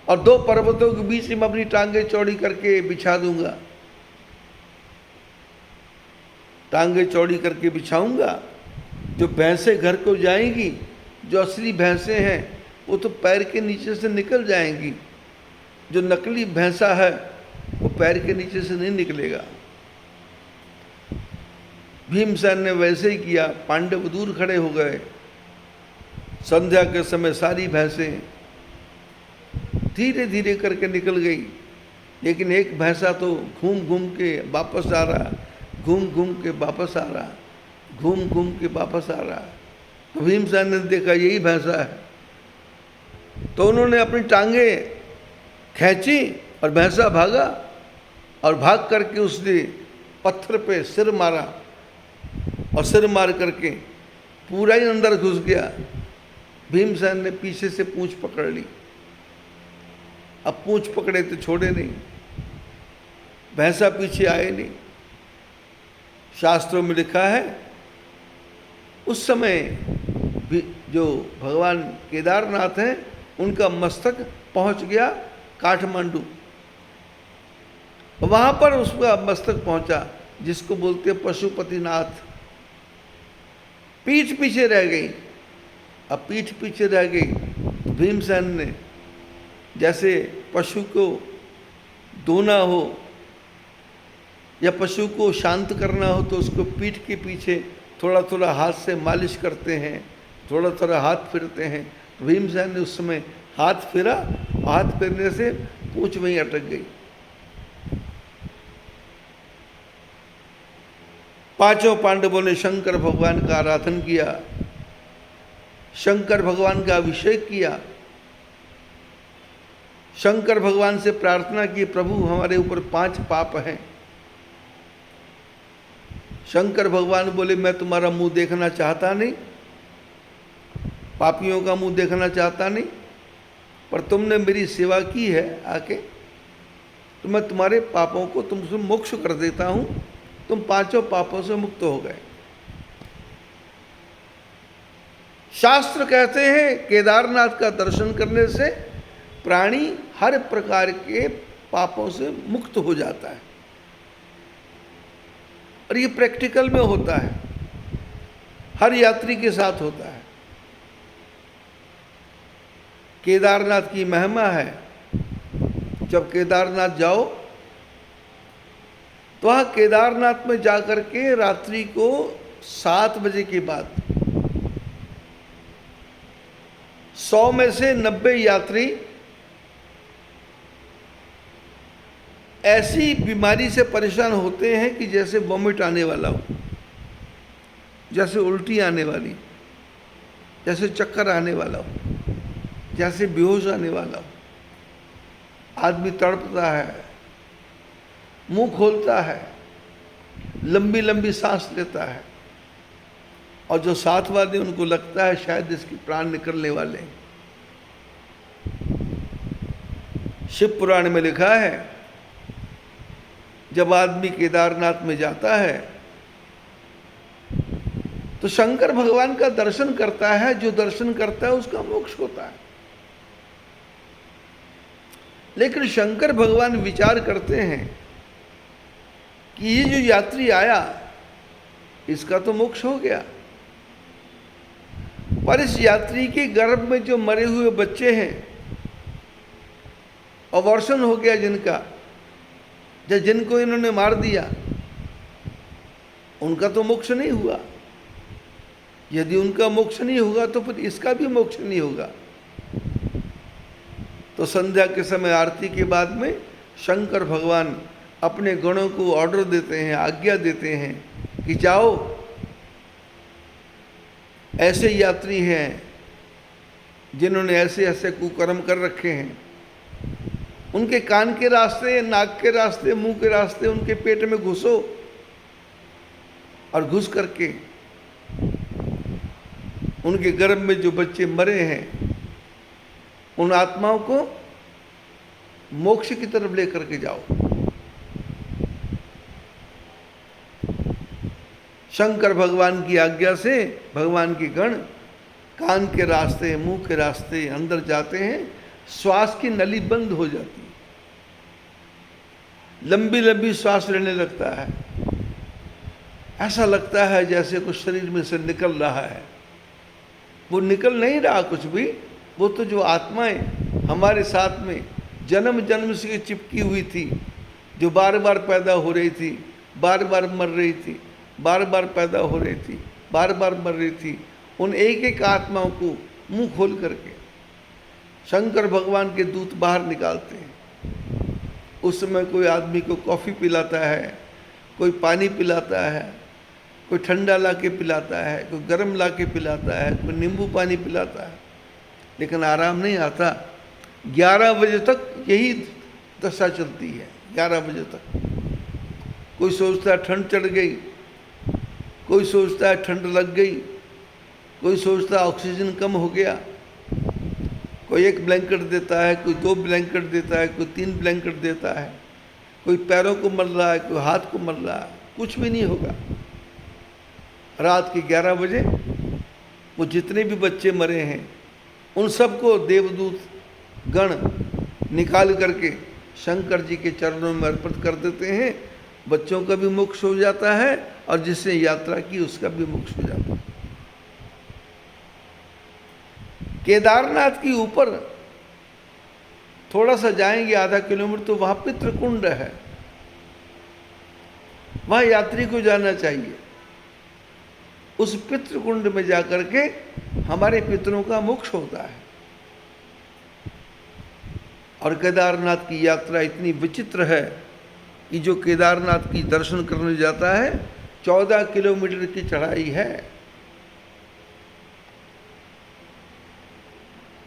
और 2 पर्वतों के बीच में अपनी टांगे चौड़ी करके बिछा दूंगा। टांगे चौड़ी करके बिछाऊंगा, जो भैंसें घर को जाएंगी, जो असली भैंसें हैं वो तो पैर के नीचे से निकल जाएंगी, जो नकली भैंसा है वो पैर के नीचे से नहीं निकलेगा। भीमसेन ने वैसे ही किया। पांडव दूर खड़े हो गए। संध्या के समय सारी भैंसें धीरे धीरे करके निकल गई, लेकिन एक भैंसा तो घूम घूम के वापस आ रहा, घूम घूम के वापस आ रहा, घूम घूम के वापस आ रहा। तो भीमसेन ने देखा यही भैंसा है, तो उन्होंने अपनी टांगे खींची और भैंसा भागा, और भाग करके उसने पत्थर पे सिर मारा, और सिर मार करके पूरा ही अंदर घुस गया। भीमसेन ने पीछे से पूंछ पकड़ ली। अब पूंछ पकड़े तो छोड़े नहीं, भैंसा पीछे आए नहीं। शास्त्रों में लिखा है उस समय भी जो भगवान केदारनाथ हैं उनका मस्तक पहुंच गया काठमांडू। वहां पर उसका मस्तक पहुंचा, जिसको बोलते हैं पशुपतिनाथ। पीठ पीछे रह गई। अब पीठ पीछे रह गई तो भीमसेन ने जैसे पशु को धोना हो या पशु को शांत करना हो तो उसको पीठ के पीछे थोड़ा थोड़ा हाथ से मालिश करते हैं, थोड़ा थोड़ा हाथ फिरते हैं। तो भीमसेन ने उस समय हाथ फिरा, हाथ फिरने से पूंछ वहीं अटक गई। पांचों पांडवों ने शंकर भगवान का आराधन किया, शंकर भगवान का अभिषेक किया, शंकर भगवान से प्रार्थना की, प्रभु हमारे ऊपर 5 पाप हैं। शंकर भगवान बोले मैं तुम्हारा मुंह देखना चाहता नहीं, पापियों का मुंह देखना चाहता नहीं, पर तुमने मेरी सेवा की है आके, तो मैं तुम्हारे पापों को तुमसे मोक्ष कर देता हूं। तुम 5 पापों से मुक्त हो गए। शास्त्र कहते हैं केदारनाथ का दर्शन करने से प्राणी हर प्रकार के पापों से मुक्त हो जाता है, और ये प्रैक्टिकल में होता है, हर यात्री के साथ होता है। केदारनाथ की महिमा है। जब केदारनाथ जाओ तो वहाँ केदारनाथ में जाकर के रात्रि को 7 बजे के बाद 100 में से 90 यात्री ऐसी बीमारी से परेशान होते हैं कि जैसे वॉमिट आने वाला हो, जैसे उल्टी आने वाली, जैसे चक्कर आने वाला हो, जैसे बेहोश आने वाला हो। आदमी तड़पता है, मुंह खोलता है, लंबी लंबी सांस लेता है, और जो साथ वाले उनको लगता है शायद इसके प्राण निकलने वाले हैं। शिव पुराण में लिखा है जब आदमी केदारनाथ में जाता है तो शंकर भगवान का दर्शन करता है। जो दर्शन करता है उसका मोक्ष होता है। लेकिन शंकर भगवान विचार करते हैं कि ये जो यात्री आया इसका तो मोक्ष हो गया, पर इस यात्री के गर्भ में जो मरे हुए बच्चे हैं, अबॉर्शन हो गया जिनका, जिनको इन्होंने मार दिया, उनका तो मोक्ष नहीं हुआ। यदि उनका मोक्ष नहीं होगा तो फिर इसका भी मोक्ष नहीं होगा। तो संध्या के समय आरती के बाद में शंकर भगवान अपने गणों को ऑर्डर देते हैं, आज्ञा देते हैं कि जाओ, ऐसे यात्री हैं जिन्होंने ऐसे ऐसे कुकर्म कर रखे हैं, उनके कान के रास्ते, नाक के रास्ते, मुंह के रास्ते उनके पेट में घुसो, और घुस करके उनके गर्भ में जो बच्चे मरे हैं उन आत्माओं को मोक्ष की तरफ लेकर के जाओ। शंकर भगवान की आज्ञा से भगवान के गण कान के रास्ते, मुंह के रास्ते अंदर जाते हैं। श्वास की नली बंद हो जाती है, लंबी लंबी श्वास लेने लगता है। ऐसा लगता है जैसे कुछ शरीर में से निकल रहा है। वो निकल नहीं रहा कुछ भी, वो तो जो आत्माएं हमारे साथ में जन्म जन्म से चिपकी हुई थी, जो बार बार पैदा हो रही थी, बार बार मर रही थी, बार बार पैदा हो रही थी, बार बार मर रही थी, उन एक एक आत्माओं को मुंह खोल करके शंकर भगवान के दूत बाहर निकालते हैं। उस समय कोई आदमी को कॉफ़ी पिलाता है, कोई पानी पिलाता है, कोई ठंडा ला के पिलाता है, कोई गर्म ला के पिलाता है, कोई नींबू पानी पिलाता है, लेकिन आराम नहीं आता। 11 बजे तक यही दशा चलती है। 11 बजे तक कोई सोचता है ठंड चढ़ गई, कोई सोचता है ठंड लग गई, कोई सोचता है ऑक्सीजन कम हो गया, कोई 1 ब्लैंकेट देता है, कोई 2 ब्लैंकेट देता है, कोई 3 ब्लैंकेट देता है, कोई पैरों को मल रहा है, कोई हाथ को मल रहा है, कुछ भी नहीं होगा। रात के 11 बजे वो जितने भी बच्चे मरे हैं उन सबको देवदूत गण निकाल करके शंकर जी के चरणों में अर्पित कर देते हैं। बच्चों का भी मोक्ष हो जाता है और जिसने यात्रा की उसका भी मोक्ष हो जाता है। केदारनाथ के ऊपर थोड़ा सा जाएंगे, आधा किलोमीटर, तो वहां पितृकुंड है, वहां यात्री को जाना चाहिए। उस पितृकुंड में जाकर के हमारे पितरों का मोक्ष होता है। और केदारनाथ की यात्रा इतनी विचित्र है कि जो केदारनाथ की दर्शन करने जाता है 14 किलोमीटर की चढ़ाई है।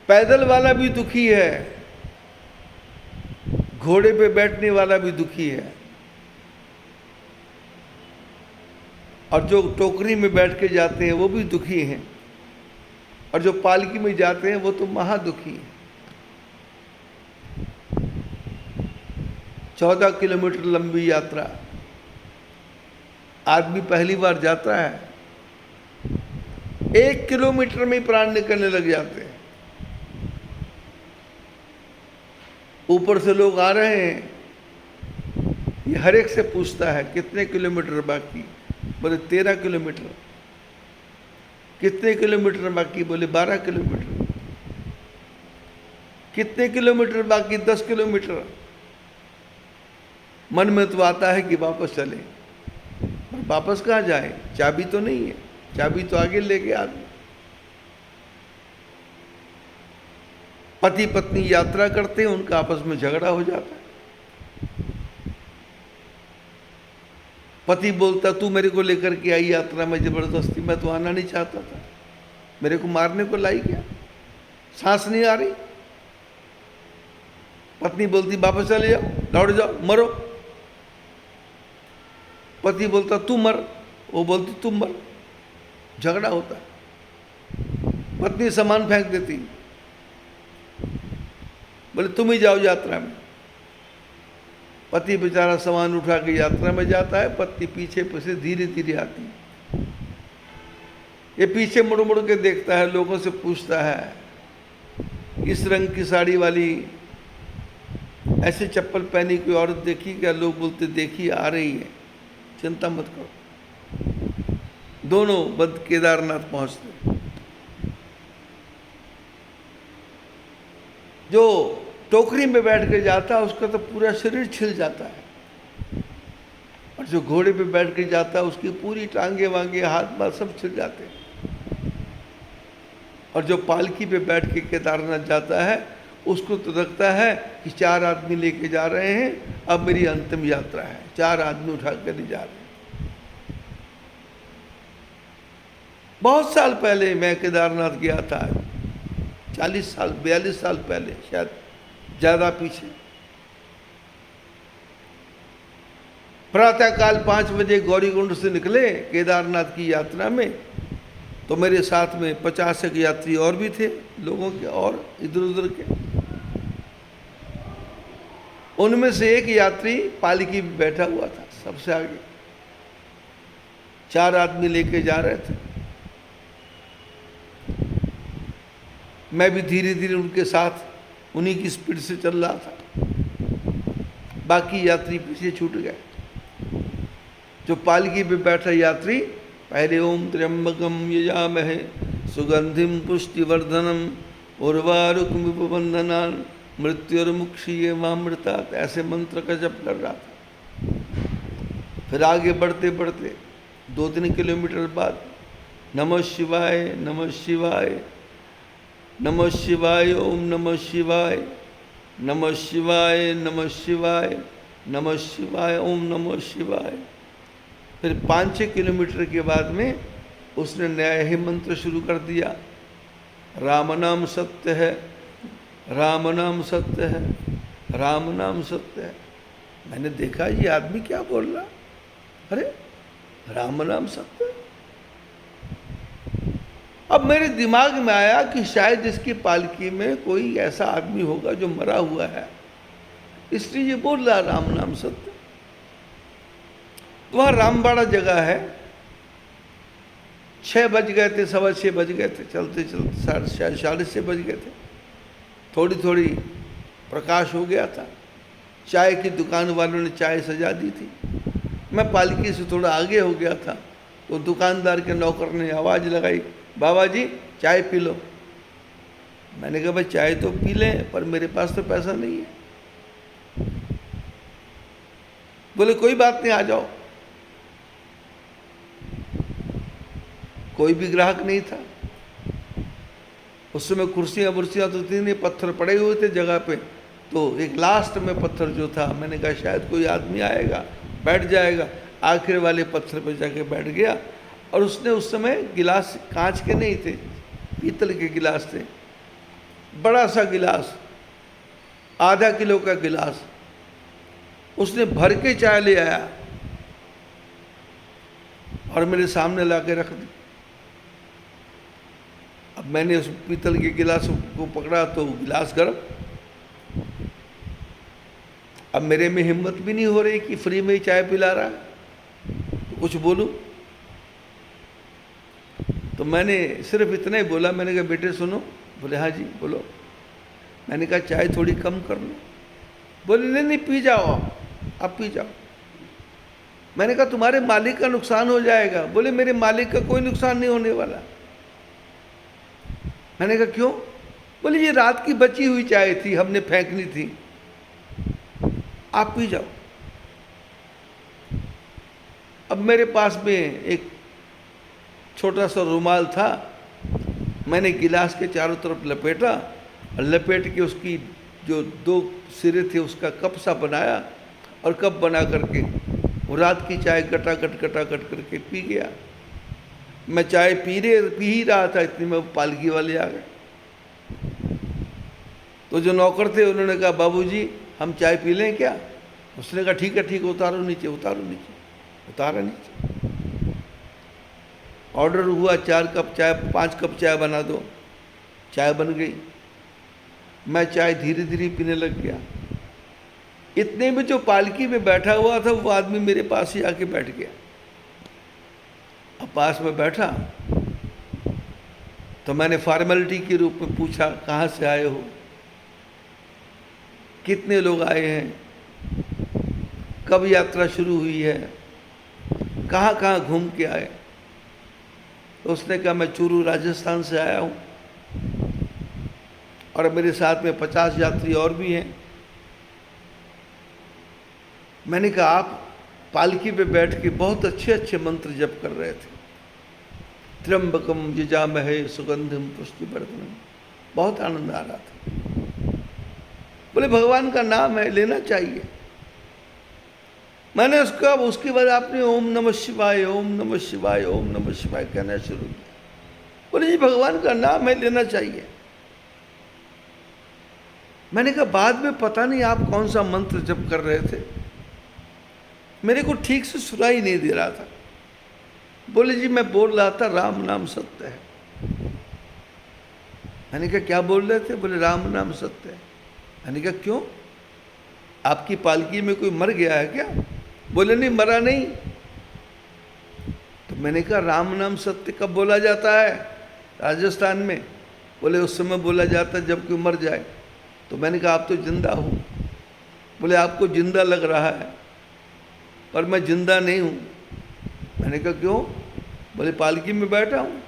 पैदल वाला भी दुखी है, घोड़े पे बैठने वाला भी दुखी है, और जो टोकरी में बैठ के जाते हैं वो भी दुखी हैं, और जो पालकी में जाते हैं वो तो महादुखी हैं। 14 किलोमीटर लंबी यात्रा, आदमी पहली बार जाता है, 1 किलोमीटर में ही प्राण निकलने लग जाते हैं। ऊपर से लोग आ रहे हैं, ये हर एक से पूछता है कितने किलोमीटर बाकी, बोले 13 किलोमीटर। कितने किलोमीटर बाकी, बोले 12 किलोमीटर। कितने किलोमीटर बाकी, 10 किलोमीटर। मन में तो आता है कि वापस चले, पर वापस कहाँ जाए, चाबी तो नहीं है, चाबी तो आगे ले गया आदमी। पति पत्नी यात्रा करते हैं, उनका आपस में झगड़ा हो जाता है। पति बोलता तू मेरे को लेकर के आई यात्रा में जबरदस्ती, मैं तो आना नहीं चाहता था, मेरे को मारने को लाई क्या, सांस नहीं आ रही। पत्नी बोलती वापस चले जाओ, लौट जाओ, मरो। पति बोलता तू मर, वो बोलती तुम मर, झगड़ा होता। पत्नी सामान फेंक देती, बोले तुम ही जाओ यात्रा में। पति बेचारा सामान उठा के यात्रा में जाता है, पत्नी पीछे से धीरे धीरे आती। ये पीछे मुड़ मुड़ के देखता है, लोगों से पूछता है इस रंग की साड़ी वाली, ऐसे चप्पल पहनी कोई औरत देखी क्या? लोग बोलते देखी, आ रही है, चिंता मत करो। दोनों बद केदारनाथ पहुंचते। जो टोकरी में बैठ के जाता है उसका तो पूरा शरीर छिल जाता है, और जो घोड़े पे बैठ के जाता है उसकी पूरी टांगे वांगे हाथ बाल सब छिल जाते हैं। और जो पालकी पे बैठ के केदारनाथ जाता है उसको तो लगता है कि 4 आदमी लेके जा रहे हैं, अब मेरी अंतिम यात्रा है, 4 आदमी उठा कर नहीं जा रहे हैं। बहुत साल पहले मैं केदारनाथ गया था, 40 साल 42 साल पहले, शायद ज़्यादा पीछे। प्रातःकाल 5 बजे गौरीकुंड से निकले केदारनाथ की यात्रा में, तो मेरे साथ में 50 एक यात्री और भी थे, लोगों के और इधर उधर के। उनमें से एक यात्री पालकी में बैठा हुआ था सबसे आगे, 4 आदमी लेके जा रहे थे। मैं भी धीरे धीरे उनके साथ उन्हीं की स्पीड से चल रहा था, बाकी यात्री पीछे छूट गए। जो पालकी पे बैठा यात्री पहले ओम त्र्यंबकम यजामहे सुगंधिम पुष्टिवर्धनम उर्वारुकमिव बंधनान् मृत्युर्मुक्षीये मामृतात्, ऐसे मंत्र का जप कर रहा था। फिर आगे बढ़ते बढ़ते 2-3 किलोमीटर बाद नमः शिवाय, नमः शिवाय, नमः शिवाय, ओम नमः शिवाय, नमः शिवाय, नमः शिवाय, नमः शिवाय, ओम नमः शिवाय। फिर 5-6 किलोमीटर के बाद में उसने नया ही मंत्र शुरू कर दिया, राम नाम सत्य है, राम नाम सत्य है, राम नाम सत्य है। मैंने देखा ये आदमी क्या बोल रहा, अरे राम नाम सत्य है। अब मेरे दिमाग में आया कि शायद इसकी पालकी में कोई ऐसा आदमी होगा जो मरा हुआ है, इसलिए ये बोल रहा राम नाम सत्य। वहाँ रामबाड़ा जगह है, 6 बज गए थे, 6:15 बज गए थे, चलते चलते शायद 6:30 बज गए थे। थोड़ी थोड़ी प्रकाश हो गया था। चाय की दुकान वालों ने चाय सजा दी थी। मैं पालकी से थोड़ा आगे हो गया था तो दुकानदार के नौकर ने आवाज़ लगाई, बाबा जी चाय पी लो। मैंने कहा भाई चाय तो पी लें, पर मेरे पास तो पैसा नहीं है। बोले कोई बात नहीं, आ जाओ। कोई भी ग्राहक नहीं था। उस समय कुर्सियाँ वुर्सियाँ तो थी नहीं, पत्थर पड़े हुए थे जगह पे। तो एक लास्ट में पत्थर जो था, मैंने कहा शायद कोई आदमी आएगा, बैठ जाएगा। आखिर वाले पत्थर पे जाके बैठ गया। और उसने उस समय गिलास कांच के नहीं थे, पीतल के गिलास थे, बड़ा सा गिलास, आधा किलो का गिलास। उसने भर के चाय ले आया और मेरे सामने ला के रख दी। अब मैंने उस पीतल के गिलास को पकड़ा तो गिलास गर्म। अब मेरे में हिम्मत भी नहीं हो रही कि फ्री में ही चाय पिला रहा है, तो कुछ बोलूं। तो मैंने सिर्फ इतना ही बोला, मैंने कहा बेटे सुनो। बोले हाँ जी बोलो। मैंने कहा चाय थोड़ी कम कर लो। बोले नहीं नहीं पी जाओ, आप पी जाओ। मैंने कहा तुम्हारे मालिक का नुकसान हो जाएगा। बोले मेरे मालिक का कोई नुकसान नहीं होने वाला। मैंने कहा क्यों? बोले ये रात की बची हुई चाय थी, हमने फेंकनी थी, आप पी जाओ। अब मेरे पास में एक छोटा सा रुमाल था, मैंने गिलास के चारों तरफ लपेटा और लपेट के उसकी जो 2 सिरे थे उसका कप सा बनाया और कप बना करके वो रात की चाय गटागट करके पी गया। मैं चाय पी ही रहा था, इतनी में पालकी वाले आ गए। तो जो नौकर थे उन्होंने कहा बाबूजी हम चाय पी लें क्या? उसने कहा ठीक है उतारो नीचे, उतारा नीचे। ऑर्डर हुआ 4 कप चाय, 5 कप चाय बना दो। चाय बन गई। मैं चाय धीरे धीरे पीने लग गया। इतने में जो पालकी में बैठा हुआ था वो आदमी मेरे पास ही आके बैठ गया। अब पास में बैठा तो मैंने फॉर्मेलिटी के रूप में पूछा कहाँ से आए हो, कितने लोग आए हैं, कब यात्रा शुरू हुई है, कहाँ कहाँ घूम के आए। तो उसने कहा मैं चूरू राजस्थान से आया हूँ और मेरे साथ में 50 यात्री और भी हैं। मैंने कहा आप पालकी पे बैठ के बहुत अच्छे अच्छे मंत्र जप कर रहे थे, त्र्यंबकम यजामहे सुगंधिम पुष्टिवर्धनम, बहुत आनंद आ रहा था। बोले भगवान का नाम है, लेना चाहिए। मैंने उसके बाद आपने ओम नमः शिवाय, ओम नमः शिवाय, ओम नमः शिवाय कहना शुरू किया। बोले जी भगवान का नाम है, लेना चाहिए। मैंने कहा बाद में पता नहीं आप कौन सा मंत्र जप कर रहे थे, मेरे को ठीक से सुनाई नहीं दे रहा था। बोले जी मैं बोल रहा था राम नाम सत्य है। मैंने कहा क्या बोल रहे थे? बोले राम नाम सत्य है। मैंने कहा क्यों, आपकी पालकी में कोई मर गया है क्या? बोले नहीं मरा नहीं। तो मैंने कहा राम नाम सत्य कब बोला जाता है राजस्थान में? बोले उस समय बोला जाता है जब कोई मर जाए। तो मैंने कहा आप तो जिंदा हो। बोले आपको जिंदा लग रहा है पर मैं जिंदा नहीं हूँ। मैंने कहा क्यों? बोले पालकी में बैठा हूँ,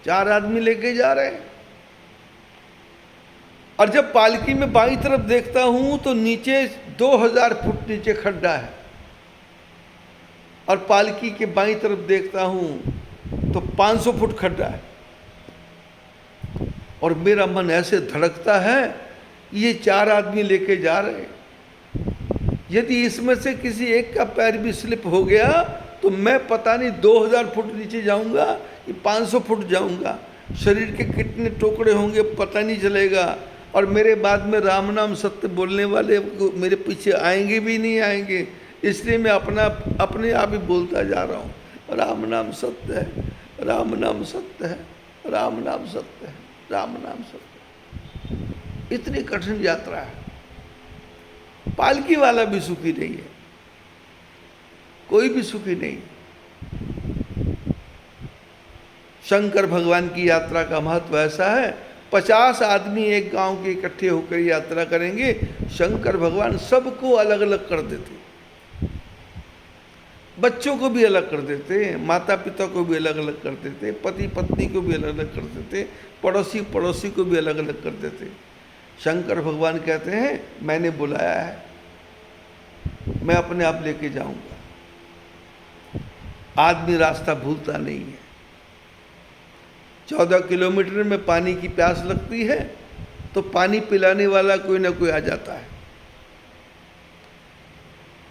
4 आदमी लेके जा रहे हैं और जब पालकी में बाईं तरफ देखता हूँ तो नीचे 2000 फुट नीचे खड्डा है। और पालकी के बाईं तरफ देखता हूँ तो 500 फुट खड्डा है, और मेरा मन ऐसे धड़कता है कि ये 4 आदमी लेके जा रहे हैं। यदि इसमें से किसी एक का पैर भी स्लिप हो गया तो मैं पता नहीं 2000 फुट नीचे जाऊंगा कि 500 फुट जाऊंगा। शरीर के कितने टुकड़े होंगे पता नहीं चलेगा, और मेरे बाद में राम नाम सत्य बोलने वाले मेरे पीछे आएंगे भी नहीं आएंगे। इसलिए मैं अपने आप ही बोलता जा रहा हूँ, राम नाम सत्य है, राम नाम सत्य है, राम नाम सत्य है, राम नाम सत्य है। इतनी कठिन यात्रा है। पालकी वाला भी सुखी नहीं है, कोई भी सुखी नहीं। शंकर भगवान की यात्रा का महत्व ऐसा है, 50 आदमी एक गांव के इकट्ठे होकर यात्रा करेंगे, शंकर भगवान सबको अलग अलग कर देते, बच्चों को भी अलग कर देते, माता पिता को भी अलग अलग कर देते, पति पत्नी को भी अलग अलग कर देते, पड़ोसी पड़ोसी को भी अलग अलग कर देते। शंकर भगवान कहते हैं मैंने बुलाया है, मैं अपने आप लेके जाऊंगा। आदमी रास्ता भूलता नहीं है। 14 किलोमीटर में पानी की प्यास लगती है तो पानी पिलाने वाला कोई ना कोई आ जाता है।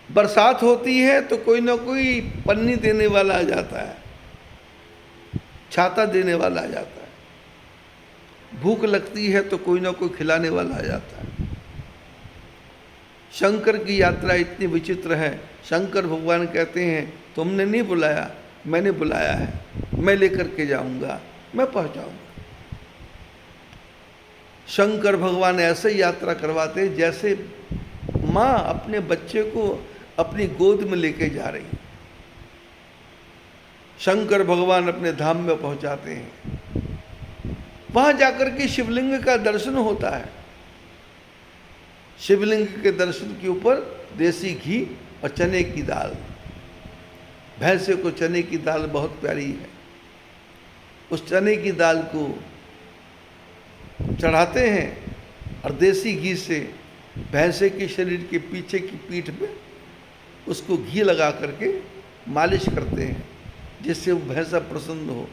बरसात होती है तो कोई ना कोई पन्नी देने वाला आ जाता है, छाता देने वाला आ जाता है। भूख लगती है तो कोई ना कोई खिलाने वाला आ जाता है। शंकर की यात्रा इतनी विचित्र है। शंकर भगवान कहते हैं तुमने नहीं बुलाया, मैंने बुलाया है, मैं लेकर के जाऊंगा, मैं पहुंचाऊंगा। शंकर भगवान ऐसे यात्रा करवाते जैसे माँ अपने बच्चे को अपनी गोद में लेके जा रही है। शंकर भगवान अपने धाम में पहुंचाते हैं। वहां जाकर के शिवलिंग का दर्शन होता है। शिवलिंग के दर्शन के ऊपर देसी घी और चने की दाल, भैंसे को चने की दाल बहुत प्यारी है, उस चने की दाल को चढ़ाते हैं और देसी घी से भैंसे के शरीर के पीछे की पीठ पे उसको घी लगा करके मालिश करते हैं, जिससे वो भैंसा प्रसन्न हो।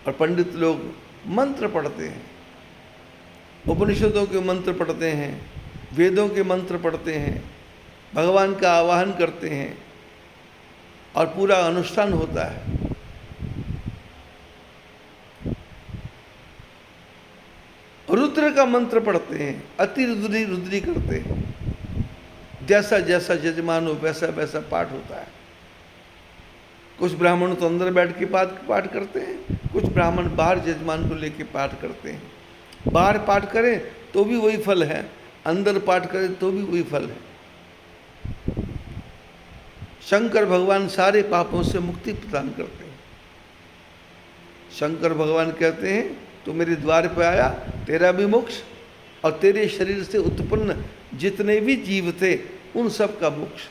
और पंडित लोग मंत्र पढ़ते हैं, उपनिषदों के मंत्र पढ़ते हैं, वेदों के मंत्र पढ़ते हैं, भगवान का आवाहन करते हैं और पूरा अनुष्ठान होता है। रुद्र का मंत्र पढ़ते हैं, अति रुद्री रुद्री करते हैं। जैसा जैसा यजमान हो वैसा वैसा पाठ होता है। कुछ ब्राह्मण तो अंदर बैठ के पाठ करते हैं, कुछ ब्राह्मण बाहर यजमान को लेके पाठ करते हैं। बाहर पाठ करें तो भी वही फल है, अंदर पाठ करें तो भी वही फल है। शंकर भगवान सारे पापों से मुक्ति प्रदान करते हैं। शंकर भगवान कहते हैं तू मेरे द्वार पर आया, तेरा भी मोक्ष और तेरे शरीर से उत्पन्न जितने भी जीव थे उन सब का मोक्ष।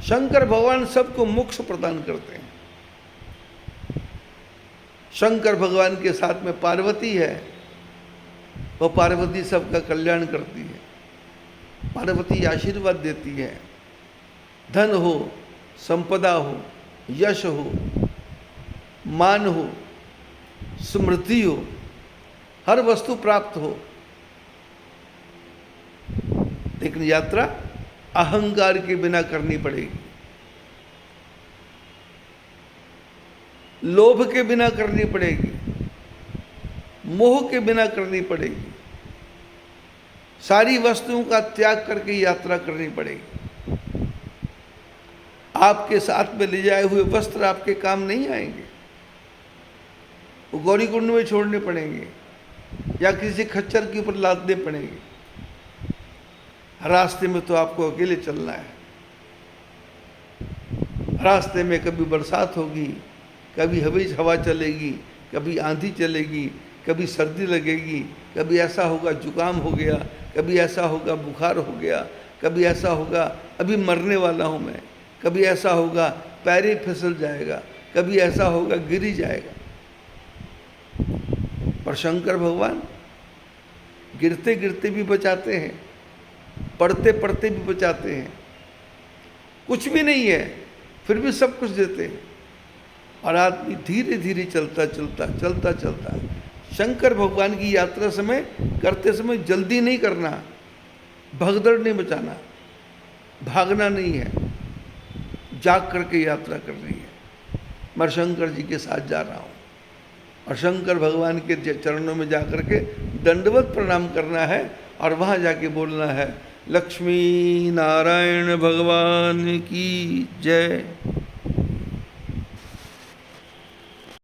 शंकर भगवान सबको मोक्ष प्रदान करते हैं। शंकर भगवान के साथ में पार्वती है, वो पार्वती सबका कल्याण करती है। पार्वती आशीर्वाद देती है, धन हो, संपदा हो, यश हो, मान हो, समृद्धि हो, हर वस्तु प्राप्त हो। लेकिन यात्रा अहंकार के बिना करनी पड़ेगी, लोभ के बिना करनी पड़ेगी, मोह के बिना करनी पड़ेगी। सारी वस्तुओं का त्याग करके यात्रा करनी पड़ेगी। आपके साथ में ले जाए हुए वस्त्र आपके काम नहीं आएंगे, वो गौरी कुंड में छोड़ने पड़ेंगे या किसी खच्चर के ऊपर लादने पड़ेंगे। रास्ते में तो आपको अकेले चलना है। रास्ते में कभी बरसात होगी, कभी हवा चलेगी, कभी आंधी चलेगी, कभी सर्दी लगेगी, कभी ऐसा होगा जुकाम हो गया, कभी ऐसा होगा बुखार हो गया, कभी ऐसा होगा अभी मरने वाला हूँ मैं, कभी ऐसा होगा पैर ही फिसल जाएगा, कभी ऐसा होगा गिर ही जाएगा। पर शंकर भगवान गिरते गिरते भी बचाते हैं, पढ़ते पढ़ते भी बचाते हैं। कुछ भी नहीं है, फिर भी सब कुछ देते हैं। और आदमी धीरे धीरे चलता चलता शंकर भगवान की यात्रा करते समय जल्दी नहीं करना, भगदड़ नहीं मचाना, भागना नहीं है, जाग करके यात्रा करनी है। मैं शंकर जी के साथ जा रहा हूँ और शंकर भगवान के चरणों में जा करके दंडवत प्रणाम करना है और वहाँ जाके बोलना है, लक्ष्मी नारायण भगवान की जय।